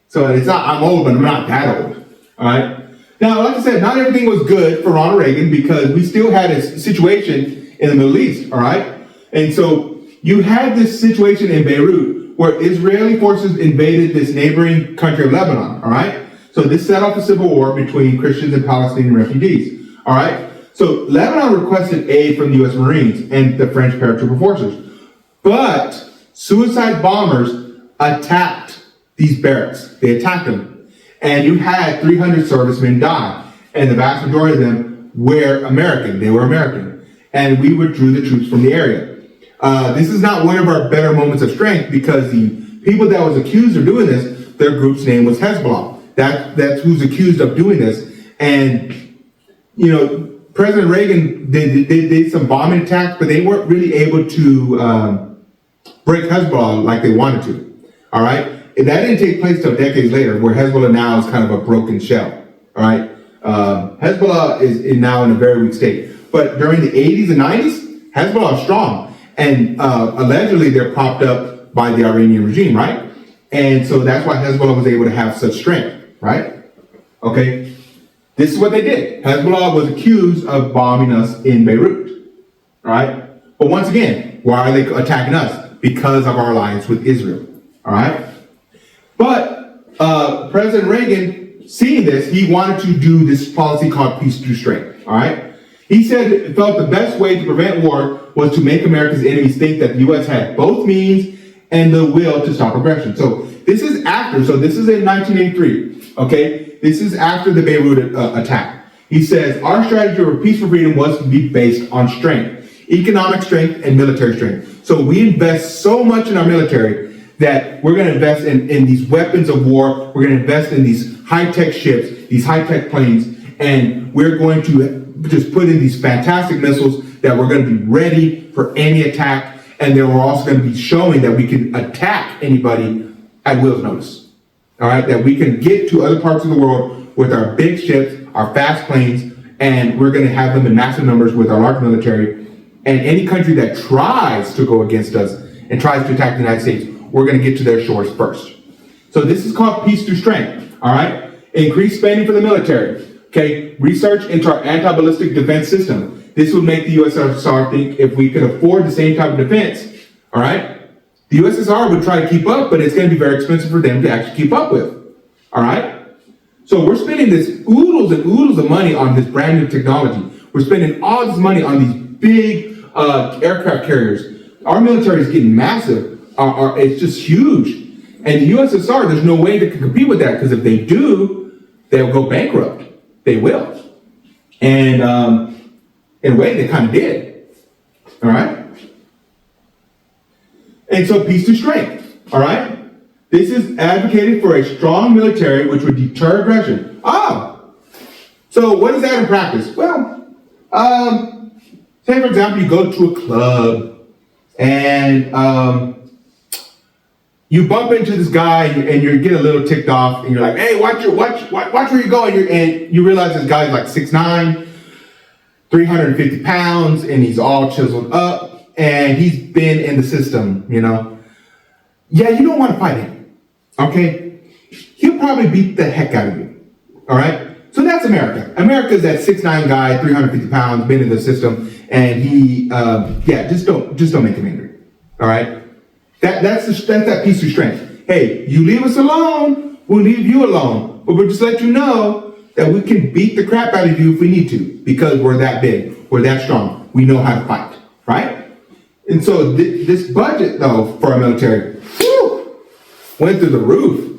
So, it's not, I'm old, but I'm not that old. All right? Now, like I said, not everything was good for Ronald Reagan because we still had a situation in the Middle East, all right? And so you had this situation in Beirut where Israeli forces invaded this neighboring country of Lebanon, all right? So this set off a civil war between Christians and Palestinian refugees, all right? So Lebanon requested aid from the U.S. Marines and the French paratrooper forces, but suicide bombers attacked these barracks. They attacked them. And you had 300 servicemen die. And the vast majority of them were American. They were American. And we withdrew the troops from the area. This is not one of our better moments of strength because the people that was accused of doing this, their group's name was Hezbollah. That's who's accused of doing this. And, you know, President Reagan, they did some bombing attacks, but they weren't really able to break Hezbollah like they wanted to. All right? And that didn't take place till decades later, where Hezbollah now is kind of a broken shell. All right, Hezbollah is now in a very weak state. But during the 80s and 90s, Hezbollah is strong, and allegedly they're propped up by the Iranian regime, right? And so that's why Hezbollah was able to have such strength, right? Okay, this is what they did. Hezbollah was accused of bombing us in Beirut, all right? But once again, why are they attacking us? Because of our alliance with Israel, all right? But President Reagan, seeing this, he wanted to do this policy called peace through strength, all right? He said it felt the best way to prevent war was to make America's enemies think that the U.S. had both means and the will to stop aggression. So this is this is in 1983, okay? This is after the Beirut attack. He says, our strategy for peace for freedom was to be based on strength, economic strength and military strength. So we invest so much in our military that we're going to invest in these weapons of war. We're going to invest in these high-tech ships, these high-tech planes, and we're going to just put in these fantastic missiles that we're going to be ready for any attack. And then we're also going to be showing that we can attack anybody at will's notice. All right, that we can get to other parts of the world with our big ships, our fast planes, and we're going to have them in massive numbers with our large military. And any country that tries to go against us and tries to attack the United States, we're going to get to their shores first. So this is called peace through strength, all right? Increase spending for the military, okay? Research into our anti-ballistic defense system. This would make the USSR think if we could afford the same type of defense, all right? The USSR would try to keep up, but it's going to be very expensive for them to actually keep up with, all right? So we're spending this oodles and oodles of money on this brand new technology. We're spending all this money on these big aircraft carriers. Our military is getting massive. It's just huge. And the USSR, there's no way they can compete with that because if they do, they'll go bankrupt. They will. And in a way, they kind of did. All right? And so peace through strength. All right? This is advocated for a strong military which would deter aggression. So what is that in practice? Well, say for example, you go to a club and you bump into this guy and you get a little ticked off and you're like, hey, watch where you're going. And you realize this guy's like 6'9", 350 pounds, and he's all chiseled up and he's been in the system, you know. Yeah, you don't want to fight him, okay? He'll probably beat the heck out of you, all right? So that's America. America's that 6'9" guy, 350 pounds, been in the system, and he, just don't make him angry, all right? That's that peace through strength. Hey, you leave us alone, we'll leave you alone. But we'll just let you know that we can beat the crap out of you if we need to, because we're that big, we're that strong, we know how to fight, right? And so this budget, though, for our military, went through the roof.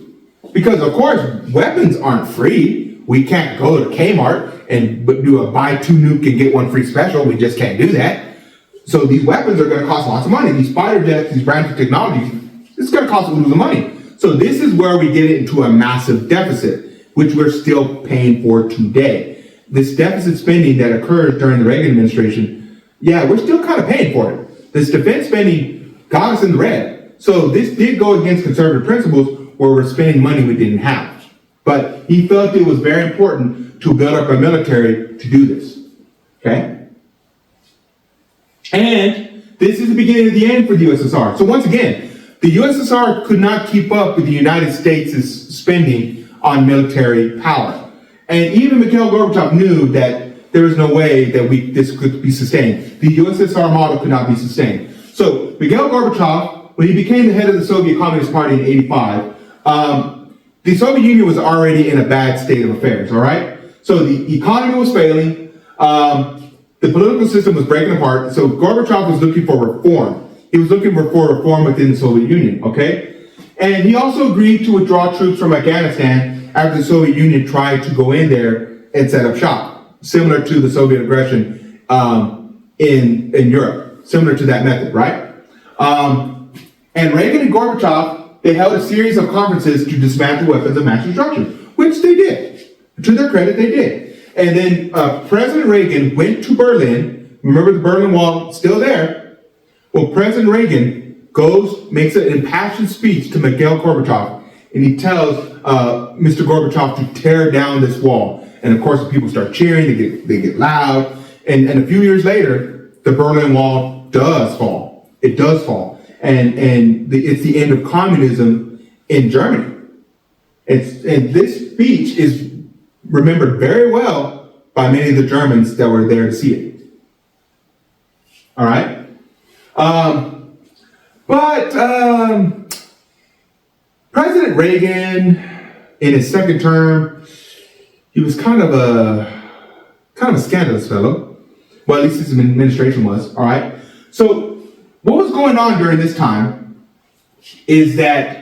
Because, of course, weapons aren't free. We can't go to Kmart and do a buy two nuke and get one free special. We just can't do that. So these weapons are going to cost lots of money. These fighter jets, these brand new technologies, it's going to cost oodles of money. So this is where we get into a massive deficit, which we're still paying for today. This deficit spending that occurred during the Reagan administration, we're still kind of paying for it. This defense spending got us in the red. So this did go against conservative principles where we're spending money we didn't have. But he felt it was very important to build up a military to do this. Okay? And this is the beginning of the end for the USSR. So once again, the USSR could not keep up with the United States' spending on military power. And even Mikhail Gorbachev knew that there was no way that this could be sustained. The USSR model could not be sustained. So Mikhail Gorbachev, when he became the head of the Soviet Communist Party in 85, the Soviet Union was already in a bad state of affairs, all right? So the economy was failing, the political system was breaking apart, so Gorbachev was looking for reform. He was looking for reform within the Soviet Union, okay? And he also agreed to withdraw troops from Afghanistan after the Soviet Union tried to go in there and set up shop, similar to the Soviet aggression in Europe, similar to that method, right? And Reagan and Gorbachev, they held a series of conferences to dismantle weapons of mass destruction, which they did. To their credit, they did. And then President Reagan went to Berlin. Remember the Berlin Wall still there? Well, President Reagan makes an impassioned speech to Mikhail Gorbachev, and he tells Mr. Gorbachev to tear down this wall. And of course, the people start cheering, they get loud. And a few years later, the Berlin Wall does fall. It does fall. And it's the end of communism in Germany. And this speech is remembered very well by many of the Germans that were there to see it. All right? But President Reagan, in his second term, he was kind of a scandalous fellow. Well, at least his administration was, all right? So what was going on during this time is that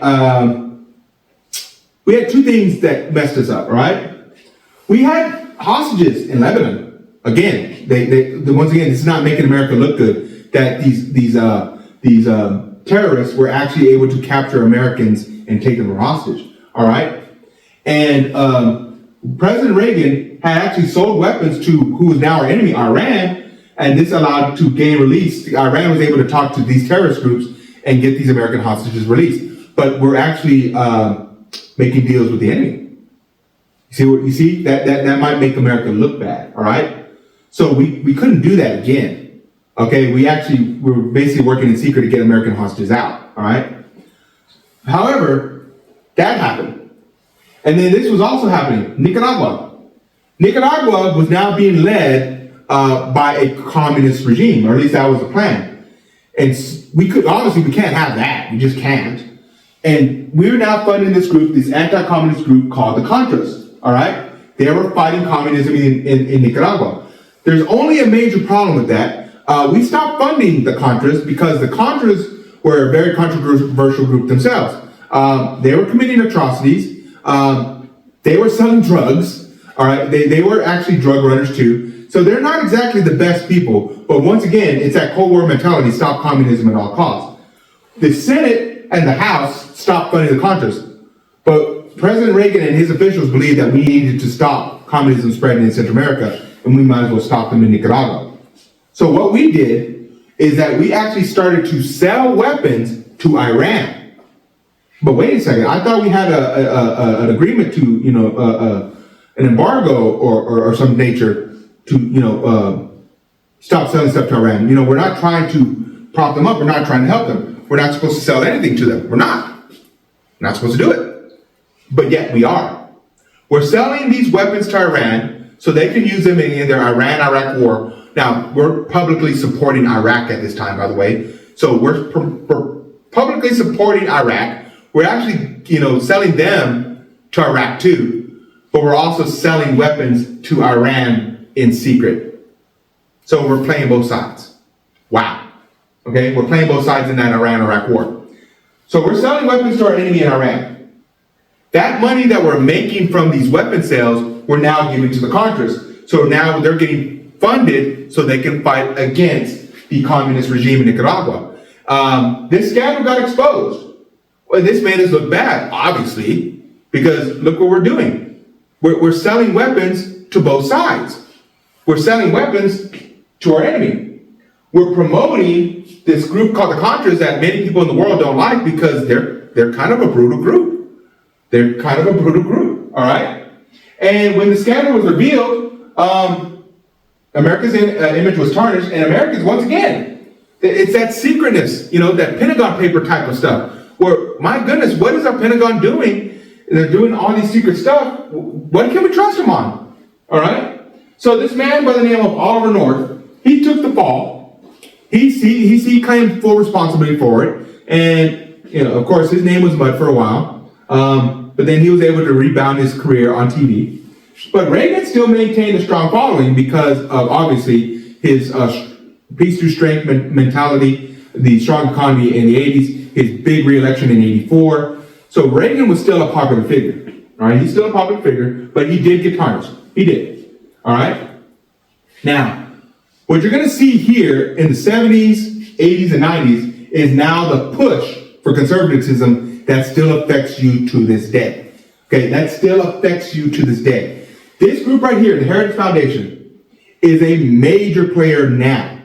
we had two things that messed us up, all right? We had hostages in Lebanon. Again, once again, this is not making America look good, that these terrorists were actually able to capture Americans and take them hostage, all right? And President Reagan had actually sold weapons to who is now our enemy, Iran, and this allowed to gain release. Iran was able to talk to these terrorist groups and get these American hostages released. But we're actually making deals with the enemy. You see that might make America look bad, all right? So we couldn't do that again. Okay, we're basically working in secret to get American hostages out, all right? However, that happened. And then this was also happening, Nicaragua. Nicaragua was now being led by a communist regime, or at least that was the plan. And we can't have that. We just can't. And we're now funding this group, this anti-communist group called the Contras, all right? They were fighting communism in Nicaragua. There's only a major problem with that. We stopped funding the Contras because the Contras were a very controversial group themselves. They were committing atrocities. They were selling drugs. All right, they were actually drug runners too. So they're not exactly the best people. But once again, it's that Cold War mentality: stop communism at all costs. The Senate and the House stopped funding the Contras, but President Reagan and his officials believed that we needed to stop communism spreading in Central America, and we might as well stop them in Nicaragua. So what we did is that we actually started to sell weapons to Iran. But wait a second, I thought we had an agreement to, an embargo or some nature to, stop selling stuff to Iran. We're not trying to prop them up. We're not trying to help them. We're not supposed to sell anything to them. We're not supposed to do it. But yet we are. We're selling these weapons to Iran so they can use them in their Iran-Iraq war. Now, we're publicly supporting Iraq at this time, by the way. So we're publicly supporting Iraq. We're actually, selling them to Iraq too, but we're also selling weapons to Iran in secret. So we're playing both sides. Wow. Okay, we're playing both sides in that Iran-Iraq war. So we're selling weapons to our enemy in Iran. That money that we're making from these weapon sales, we're now giving to the Contras. So now they're getting funded so they can fight against the communist regime in Nicaragua. This scandal got exposed. Well, this made us look bad, obviously, because look what we're doing. We're selling weapons to both sides. We're selling weapons to our enemy. we're promoting this group called the Contras that many people in the world don't like because they're kind of a brutal group. They're kind of a brutal group, all right? And when the scandal was revealed, America's image was tarnished, and Americans, once again, it's that secretness, that Pentagon paper type of stuff, where, my goodness, what is our Pentagon doing? They're doing all these secret stuff. What can we trust them on? All right? So this man by the name of Oliver North, he took the fall. He claimed full responsibility for it. And, of course, his name was mud for a while. But then he was able to rebound his career on TV. But Reagan still maintained a strong following because of, obviously, his peace through strength mentality, the strong economy in the 80s, his big re-election in 84. So Reagan was still a popular figure. All right, he's still a popular figure, but he did get tarnished. He did. All right? Now, what you're going to see here in the 70s, 80s, and 90s is now the push for conservatism that still affects you to this day. Okay, that still affects you to this day. This group right here, the Heritage Foundation, is a major player now.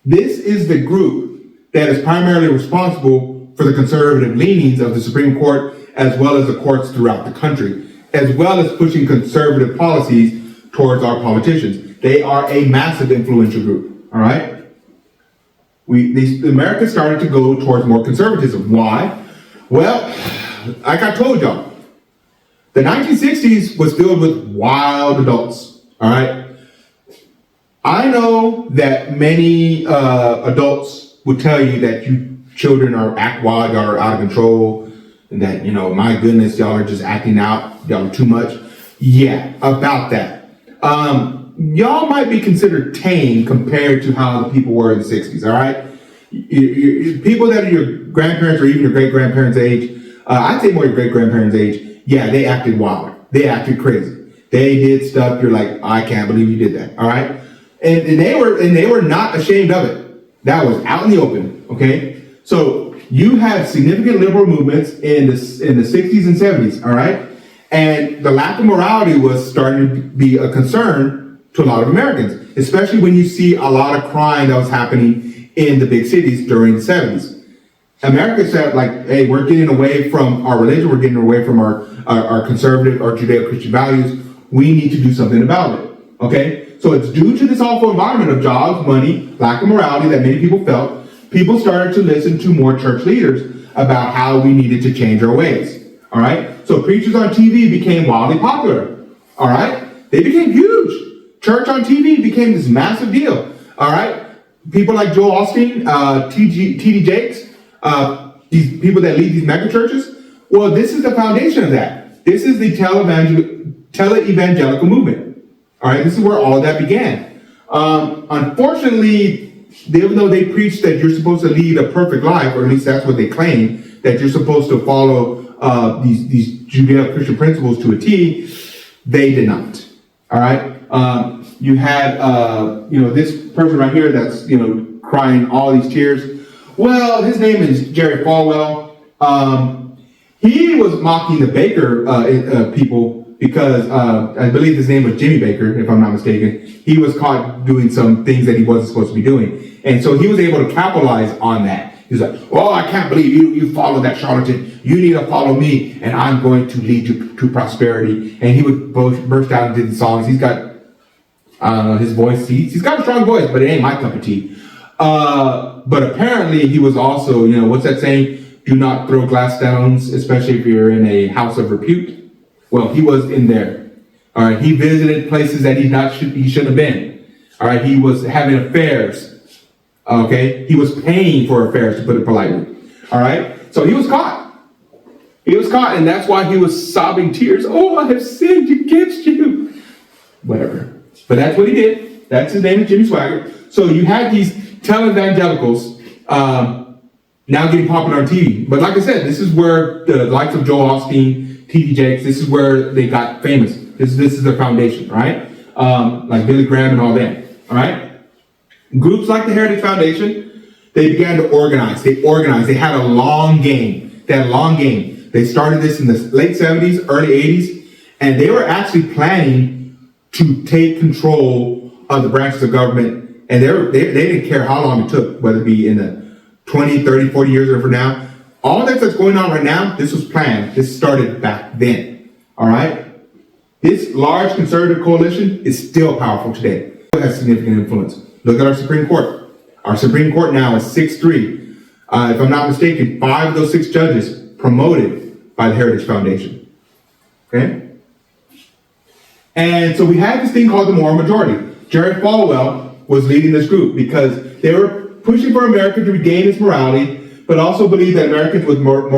This is the group that is primarily responsible for the conservative leanings of the Supreme Court as well as the courts throughout the country, as well as pushing conservative policies towards our politicians. They are a massive influential group, all right? America started to go towards more conservatism. Why? Well, like I told y'all, the 1960s was filled with wild adults, all right? I know that many adults will tell you that you children act wild, y'all are out of control, and that, my goodness, y'all are just acting out, y'all are too much. Yeah, about that. Y'all might be considered tame compared to how the people were in the 60s, all right? People that are your grandparents or even your great-grandparents' age, I'd say more your great-grandparents' age, yeah, they acted wild. They acted crazy. They did stuff you're like, I can't believe you did that, all right? And they were not ashamed of it. That was out in the open, okay? So you had significant liberal movements in the 60s and 70s, all right? And the lack of morality was starting to be a concern to a lot of Americans, especially when you see a lot of crime that was happening in the big cities during the 70s. America said, like, hey, we're getting away from our religion, we're getting away from our conservative, our Judeo-Christian values. We need to do something about it, okay? So it's due to this awful environment of jobs, money, lack of morality that many people felt, people started to listen to more church leaders about how we needed to change our ways, all right? So preachers on TV became wildly popular, all right? They became huge. Church on TV became this massive deal, all right? People like Joel Osteen, T.D. Jakes, these people that lead these mega churches, well, this is the foundation of that. This is the tele-evangelical movement. All right, this is where all of that began. Unfortunately, even though they preach that you're supposed to lead a perfect life, or at least that's what they claim, that you're supposed to follow these Judeo-Christian principles to a T, they did not. All right, you had this person right here that's crying all these tears. Well, his name is Jerry Falwell. He was mocking the Baker people because I believe his name was Jimmy Baker, if I'm not mistaken. He was caught doing some things that he wasn't supposed to be doing. And so he was able to capitalize on that. He's like, oh, I can't believe you follow that charlatan. You need to follow me, and I'm going to lead you to prosperity. And he would burst out into the songs. He's got, I don't know, his voice. He's got a strong voice, but it ain't my cup of tea. But apparently he was also, what's that saying? Do not throw glass stones, especially if you're in a house of repute. Well, he was in there. All right. He visited places that he shouldn't have been. All right. He was having affairs. Okay. He was paying for affairs, to put it politely. All right. So he was caught. He was caught, and that's why he was sobbing tears. Oh, I have sinned against you. Whatever. But that's what he did. That's his name is Jimmy Swaggart. So you had these televangelicals now getting popular on TV. But like I said, this is where the likes of Joel Osteen, T.D. Jakes, this is where they got famous. This is their foundation, right? Like Billy Graham and all that, all right? Groups like the Heritage Foundation, they began to organize. They organized. They had a long game. They started this in the late 70s, early 80s, and they were actually planning to take control of the branches of government And they didn't care how long it took, whether it be in the 20, 30, 40 years or from now. All that's going on right now, this was planned. This started back then. All right? This large conservative coalition is still powerful today. It has significant influence. Look at our Supreme Court. Our Supreme Court now is 6-3. If I'm not mistaken, 5 of those 6 judges promoted by the Heritage Foundation. Okay? And so we had this thing called the moral majority. Jerry Falwell was leading this group because they were pushing for America to regain its morality, but also believe that Americans with more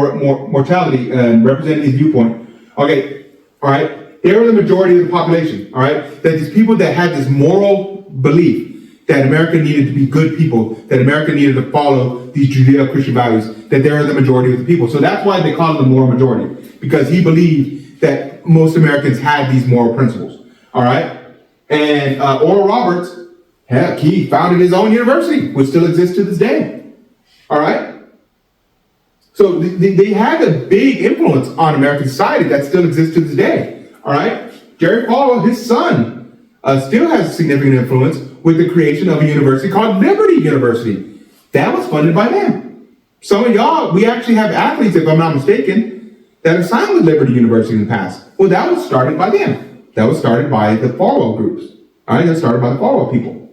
mortality and representing his viewpoint. Okay, all right, they were the majority of the population. All right, that these people that had this moral belief that America needed to be good people, that America needed to follow these Judeo-Christian values, that they were the majority of the people. So that's why they call it the moral majority, because he believed that most Americans had these moral principles. All right, and Oral Roberts, heck, he founded his own university, which still exists to this day. All right. So they had a big influence on American society that still exists to this day. All right. Jerry Falwell, his son, still has significant influence with the creation of a university called Liberty University. That was funded by them. Some of y'all, we actually have athletes, if I'm not mistaken, that have signed with Liberty University in the past. Well, that was started by them. That was started by the Falwell groups. All right. That started by the Falwell people.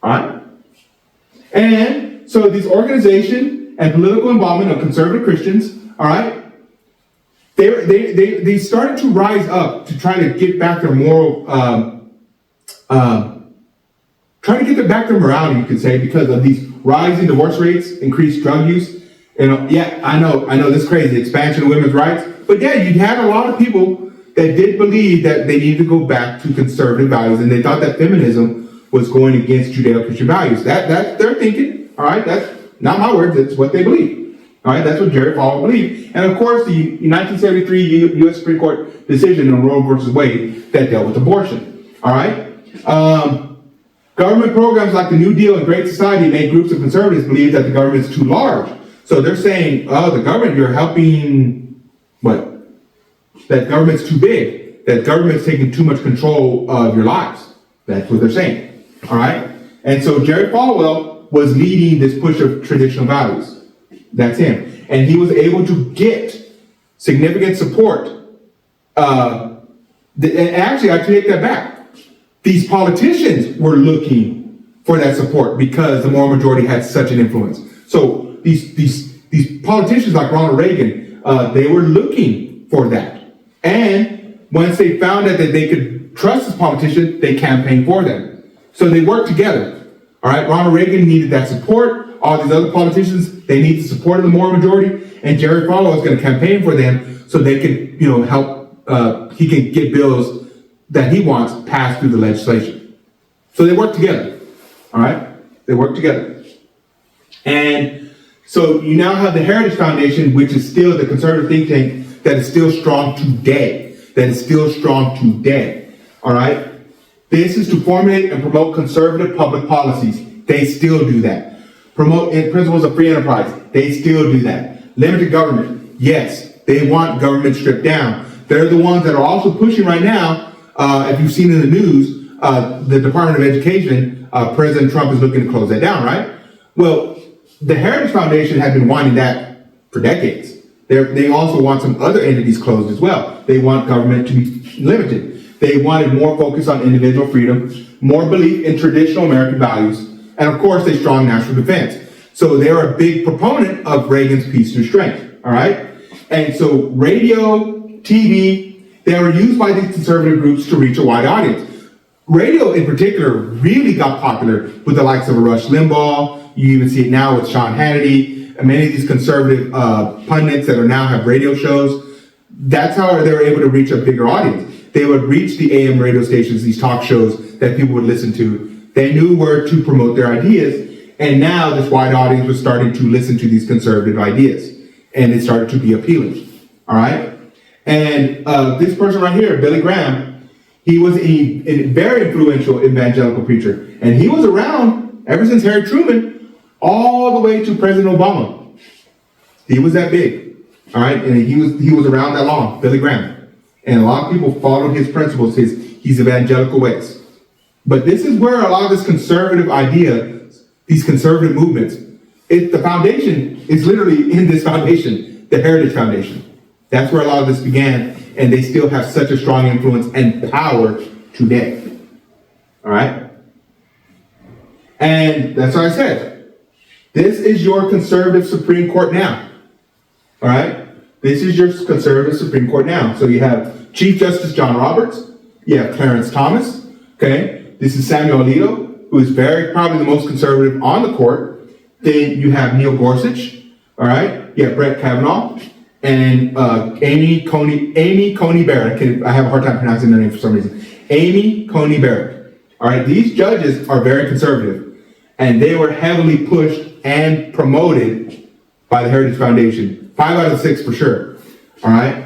All right. And so these organizations and political involvement of conservative Christians, all right, they started to rise up to try to get back their moral, try to get back their morality, you could say, because of these rising divorce rates, increased drug use. And yeah, I know this is crazy, expansion of women's rights, but yeah, you had a lot of people that did believe that they needed to go back to conservative values, and they thought that feminism was going against Judeo-Christian values. That's their thinking, all right? That's not my words, it's what they believe. All right, that's what Jerry Falwell believed. And of course, the 1973 U.S. Supreme Court decision in Roe versus Wade that dealt with abortion. All right? Government programs like the New Deal and Great Society made groups of conservatives believe that the government is too large. So they're saying, oh, the government, you're helping, what? That government's too big. That government's taking too much control of your lives. That's what they're saying. All right? And so Jerry Falwell was leading this push of traditional values. That's him. And he was able to get significant support. And actually, I take that back. These politicians were looking for that support because the moral majority had such an influence. So these politicians like Ronald Reagan, they were looking for that. And once they found out that they could trust this politician, they campaigned for them. So they worked together. All right, Ronald Reagan needed that support. All these other politicians, they need the support of the moral majority. And Jerry Falwell is going to campaign for them so they can, help. He can get bills that he wants passed through the legislation. So they work together. All right, they work together. And so you now have the Heritage Foundation, which is still the conservative think tank that is still strong today. All right. This is to formulate and promote conservative public policies. They still do that. Promote principles of free enterprise. They still do that. Limited government. Yes, they want government stripped down. They're the ones that are also pushing right now. If you've seen in the news, the Department of Education, President Trump is looking to close that down, right? Well, the Heritage Foundation had been wanting that for decades. They also want some other entities closed as well. They want government to be limited. They wanted more focus on individual freedom, more belief in traditional American values, and of course, a strong national defense. So they're a big proponent of Reagan's peace through strength, all right? And so radio, TV, they were used by these conservative groups to reach a wide audience. Radio in particular really got popular with the likes of Rush Limbaugh. You even see it now with Sean Hannity, and many of these conservative pundits that are now have radio shows. That's how they were able to reach a bigger audience. They would reach the AM radio stations, these talk shows that people would listen to. They knew where to promote their ideas, and now this wide audience was starting to listen to these conservative ideas, and it started to be appealing. All right? And this person right here, Billy Graham, he was a very influential evangelical preacher, and he was around ever since Harry Truman all the way to President Obama. He was that big. All right? And he was around that long, Billy Graham. And a lot of people followed his principles, his evangelical ways. But this is where a lot of this conservative idea, these conservative movements, the foundation is literally in this foundation, the Heritage Foundation. That's where a lot of this began, and they still have such a strong influence and power today. All right? And that's what I said. This is your conservative Supreme Court now. All right? This is your conservative Supreme Court now. So you have Chief Justice John Roberts. You have Clarence Thomas. Okay? This is Samuel Alito, who is probably the most conservative on the court. Then you have Neil Gorsuch. All right? You have Brett Kavanaugh. And Amy Coney Barrett. I have a hard time pronouncing their name for some reason. Amy Coney Barrett. All right? These judges are very conservative. And they were heavily pushed and promoted by the Heritage Foundation. 5 out of 6 for sure. All right?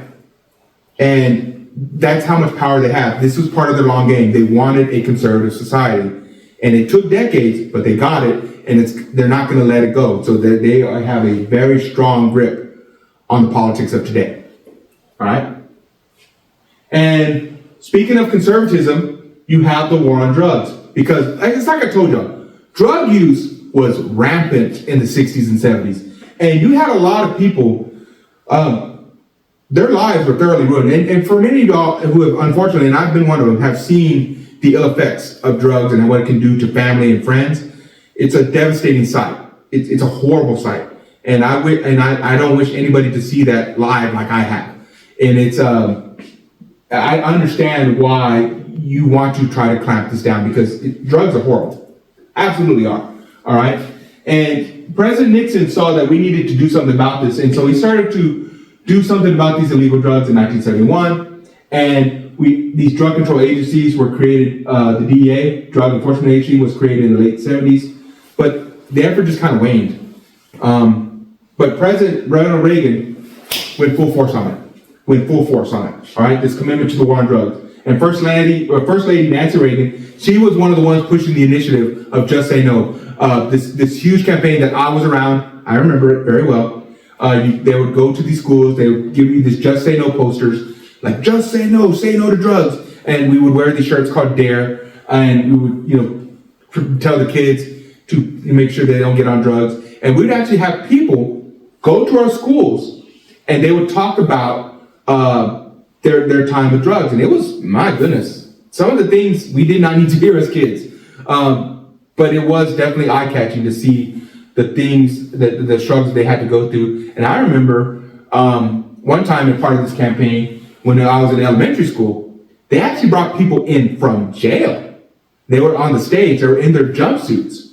And that's how much power they have. This was part of their long game. They wanted a conservative society. And it took decades, but they got it. And they're not going to let it go. So they have a very strong grip on the politics of today. All right? And speaking of conservatism, you have the war on drugs. Because, it's like I told y'all, drug use was rampant in the 60s and 70s. And you had a lot of people, their lives were thoroughly ruined. And for many of y'all who have, unfortunately, and I've been one of them, have seen the ill effects of drugs and what it can do to family and friends, it's a devastating sight. It's a horrible sight. And I don't wish anybody to see that live like I have. And it's, I understand why you want to try to clamp this down because drugs are horrible. Absolutely are. All right. And President Nixon saw that we needed to do something about this. And so he started to do something about these illegal drugs in 1971. And these drug control agencies were created. The DEA, Drug Enforcement Agency, was created in the late 70s. But the effort just kind of waned. But President Ronald Reagan went full force on it. All right. This commitment to the war on drugs. And First Lady Nancy Reagan, she was one of the ones pushing the initiative of Just Say No. This huge campaign that I was around, I remember it very well. They would go to these schools, they would give you these Just Say No posters, like just say no to drugs. And we would wear these shirts called DARE, and we would, tell the kids to make sure they don't get on drugs. And we'd actually have people go to our schools, and they would talk about their time with drugs. And it was, my goodness, some of the things we did not need to hear as kids. But it was definitely eye-catching to see the things, the struggles they had to go through. And I remember one time in part of this campaign, when I was in elementary school, they actually brought people in from jail. They were on the stage, they were in their jumpsuits.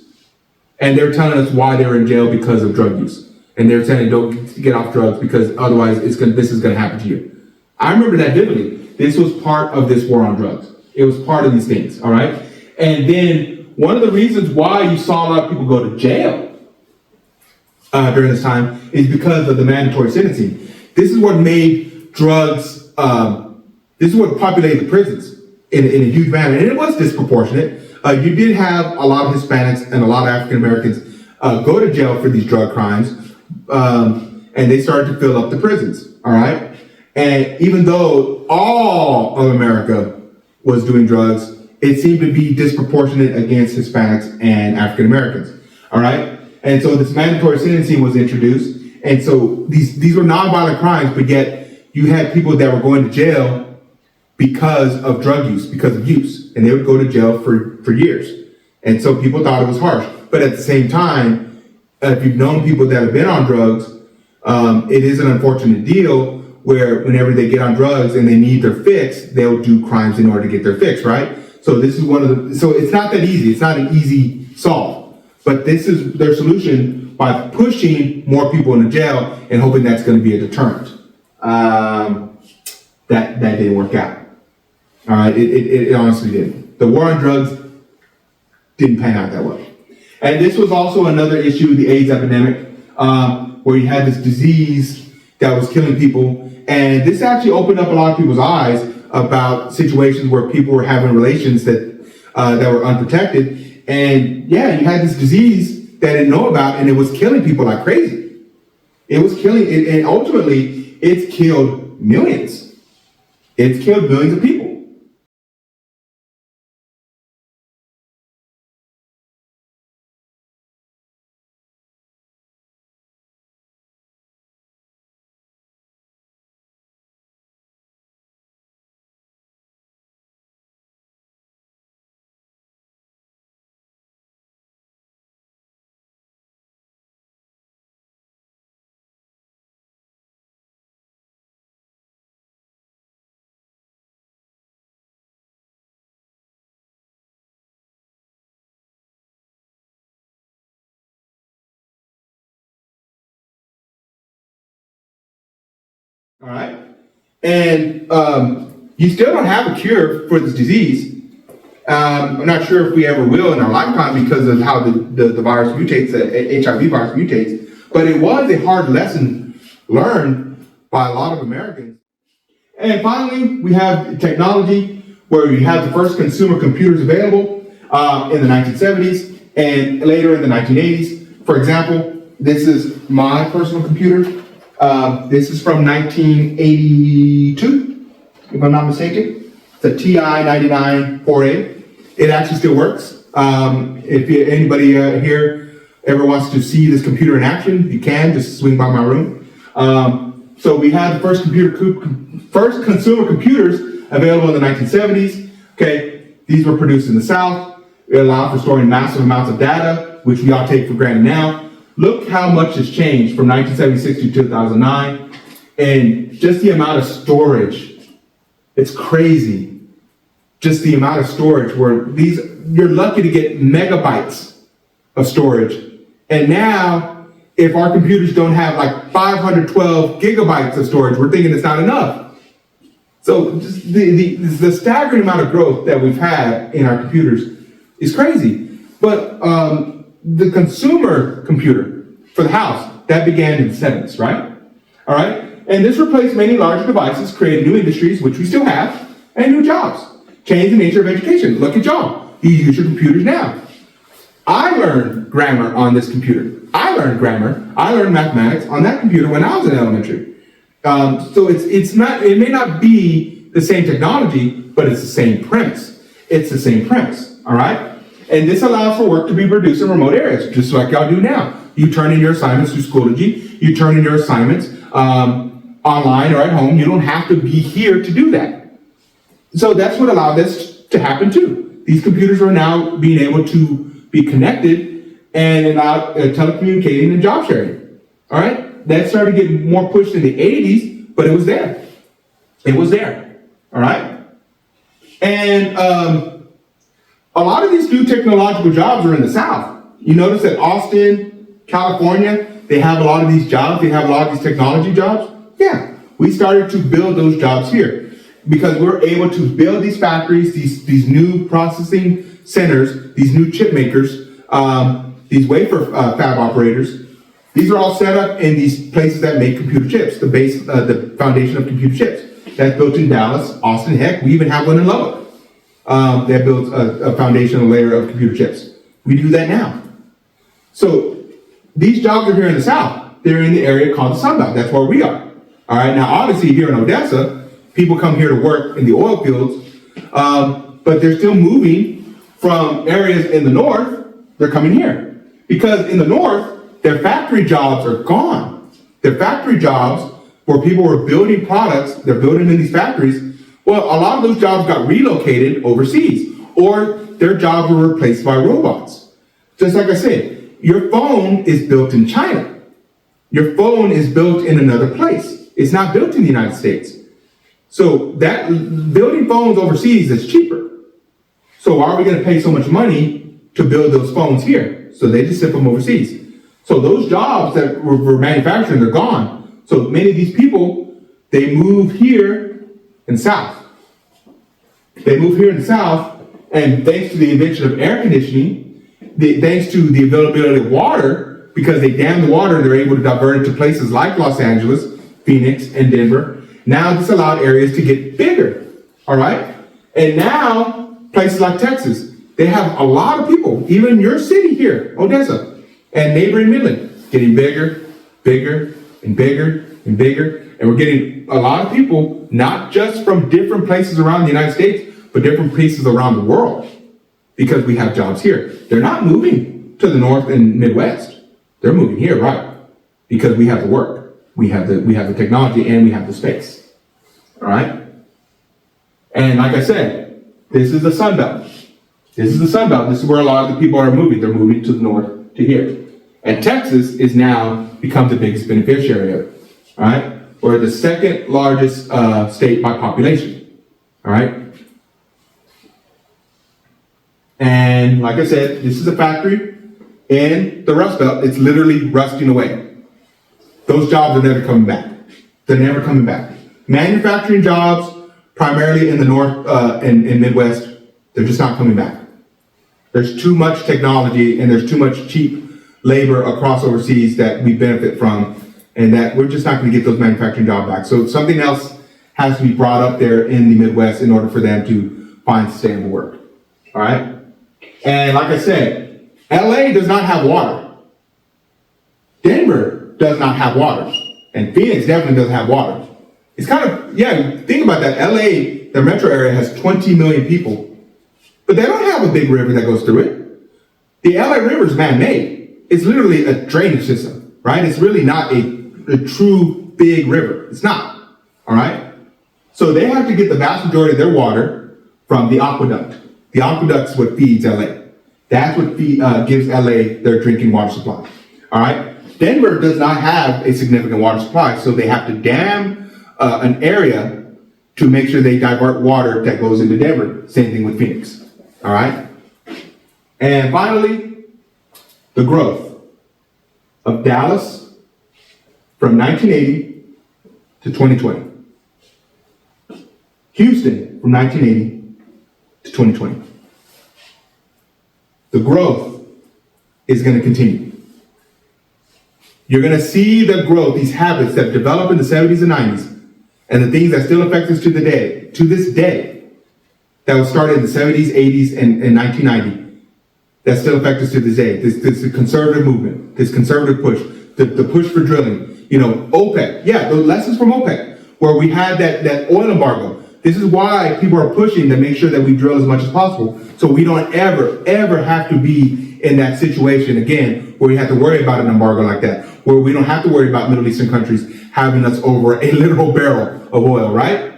And they were telling us why they were in jail because of drug use. And they were saying, don't get off drugs because otherwise this is going to happen to you. I remember that vividly. This was part of this war on drugs. It was part of these things, all right? And then one of the reasons why you saw a lot of people go to jail during this time is because of the mandatory sentencing. This is what made drugs, this is what populated the prisons in a huge manner. And it was disproportionate. You did have a lot of Hispanics and a lot of African Americans go to jail for these drug crimes. And they started to fill up the prisons, all right? And even though all of America was doing drugs, it seemed to be disproportionate against Hispanics and African Americans, all right? And so this mandatory sentencing was introduced. And so these were nonviolent crimes, but yet you had people that were going to jail because of drug use, because of use. And they would go to jail for years. And so people thought it was harsh. But at the same time, if you've known people that have been on drugs, it is an unfortunate deal where whenever they get on drugs and they need their fix, they'll do crimes in order to get their fix, right? So this is so it's not that easy. It's not an easy solve. But this is their solution by pushing more people into jail and hoping that's going to be a deterrent. That didn't work out. All right, it honestly didn't. The war on drugs didn't pan out that well. And this was also another issue, the AIDS epidemic, where you had this disease that was killing people. And this actually opened up a lot of people's eyes about situations where people were having relations that were unprotected. And yeah, you had this disease that I didn't know about, and it was killing people like crazy. It was killing, and ultimately, it's killed millions. It's killed millions of people. All right? And you still don't have a cure for this disease. I'm not sure if we ever will in our lifetime because of how the virus mutates, the HIV virus mutates. But it was a hard lesson learned by a lot of Americans. And finally, we have technology where we have the first consumer computers available in the 1970s and later in the 1980s. For example, this is my personal computer. This is from 1982, if I'm not mistaken. It's a TI-99 4A. It actually still works. If anybody here ever wants to see this computer in action, you can just swing by my room. So we had the first consumer computers available in the 1970s. Okay, these were produced in the South. It allowed for storing massive amounts of data, which we all take for granted now. Look how much has changed from 1976 to 2009, and just the amount of storage. It's crazy. Just the amount of storage where you're lucky to get megabytes of storage. And now, if our computers don't have like 512 gigabytes of storage, we're thinking it's not enough. So just the staggering amount of growth that we've had in our computers is crazy. But the consumer computer for the house, that began in the 70s, right? All right? And this replaced many larger devices, created new industries, which we still have, and new jobs. Changed the nature of education. Look at y'all. You use your computers now. I learned grammar on this computer. I learned mathematics on that computer when I was in elementary. So it may not be the same technology, but it's the same premise. It's the same premise, all right? And this allows for work to be produced in remote areas, just like y'all do now. You turn in your assignments through Schoology. You turn in your assignments online or at home. You don't have to be here to do that. So that's what allowed this to happen too. These computers are now being able to be connected and allow telecommunicating and job sharing. All right? That started getting more pushed in the 80s, but it was there. It was there. All right? And a lot of these new technological jobs are in the South. You notice that Austin, California, they have a lot of these jobs. They have a lot of these technology jobs. Yeah, we started to build those jobs here because we're able to build these factories, these new processing centers, these new chip makers, these wafer fab operators. These are all set up in these places that make computer chips, the foundation of computer chips. That's built in Dallas, Austin, heck, we even have one in Lubbock. That builds a foundational layer of computer chips. We do that now. So these jobs are here in the South. They're in the area called the Sun Belt. That's where we are. All right. Now, obviously, here in Odessa, people come here to work in the oil fields, but they're still moving from areas in the north. They're coming here because in the north, their factory jobs are gone. Their factory jobs where people were building products, they're building in these factories. Well, a lot of those jobs got relocated overseas, or their jobs were replaced by robots. Just like I said, your phone is built in China. Your phone is built in another place. It's not built in the United States. So that building phones overseas is cheaper. So why are we going to pay so much money to build those phones here? So they just ship them overseas. So those jobs that were manufacturing, they're gone. So many of these people, they move here in the South. They move here in the South, and thanks to the invention of air conditioning, thanks to the availability of water, because they dam the water, they're able to divert it to places like Los Angeles, Phoenix, and Denver. Now this allowed areas to get bigger, all right? And now, places like Texas, they have a lot of people, even your city here, Odessa, and neighboring Midland, getting bigger, bigger, and bigger, and bigger. And we're getting a lot of people, not just from different places around the United States, but different places around the world, because we have jobs here. They're not moving to the North and Midwest. They're moving here, right? Because we have the work, we have the technology, and we have the space. All right? And like I said, this is the Sun Belt. This is the Sun Belt. This is where a lot of the people are moving. They're moving to the north to here. And Texas is now become the biggest beneficiary of it. All right? We're the second largest state by population. All right? And like I said, this is a factory in the Rust Belt. It's literally rusting away. Those jobs are never coming back. They're never coming back. Manufacturing jobs, primarily in the North and Midwest, they're just not coming back. There's too much technology and there's too much cheap labor across overseas that we benefit from, and that we're just not going to get those manufacturing jobs back. So something else has to be brought up there in the Midwest in order for them to find sustainable work. All right? And like I said, LA does not have water. Denver does not have water. And Phoenix definitely doesn't have water. It's kind of, yeah, think about that. LA, the metro area, has 20 million people, but they don't have a big river that goes through it. The LA River is man-made. It's literally a drainage system, right? It's really not a true big river. It's not, all right? So they have to get the vast majority of their water from the aqueduct. The aqueduct's what feeds LA. That's what gives LA their drinking water supply, all right? Denver does not have a significant water supply, so they have to dam an area to make sure they divert water that goes into Denver. Same thing with Phoenix, all right? And finally, the growth of Dallas from 1980 to 2020. Houston from 1980 to 2020. The growth is going to continue. You're going to see the growth, these habits that developed in the 70s and 90s, and the things that still affect us to this day, that was started in the 70s, 80s, and 1990. That still affect us to this day. This conservative movement, this conservative push, the push for drilling. You know, OPEC, yeah, the lessons from OPEC, where we had that oil embargo. This is why people are pushing to make sure that we drill as much as possible, so we don't ever have to be in that situation again, where we have to worry about an embargo like that, where we don't have to worry about Middle Eastern countries having us over a literal barrel of oil, right?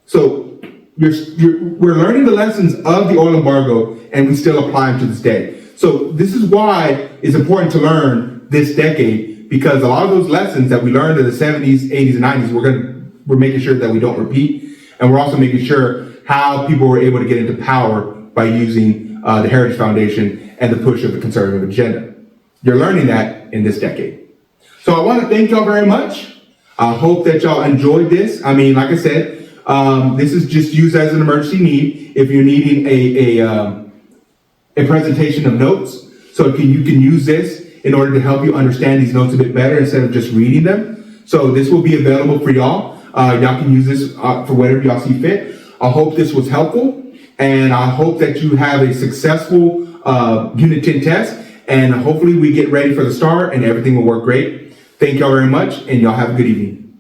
So we're learning the lessons of the oil embargo, and we still apply them to this day. So this is why it's important to learn this decade, because a lot of those lessons that we learned in the 70s, 80s, and 90s, we're making sure that we don't repeat, and we're also making sure how people were able to get into power by using the Heritage Foundation and the push of the conservative agenda. You're learning that in this decade. So I want to thank y'all very much. I hope that y'all enjoyed this. I mean, like I said, this is just used as an emergency need if you're needing a presentation of notes. So you can use this in order to help you understand these notes a bit better instead of just reading them. So this will be available for y'all. Y'all can use this for whatever y'all see fit. I hope this was helpful, and I hope that you have a successful Unit 10 test, and hopefully we get ready for the STAR and everything will work great. Thank y'all very much, and y'all have a good evening.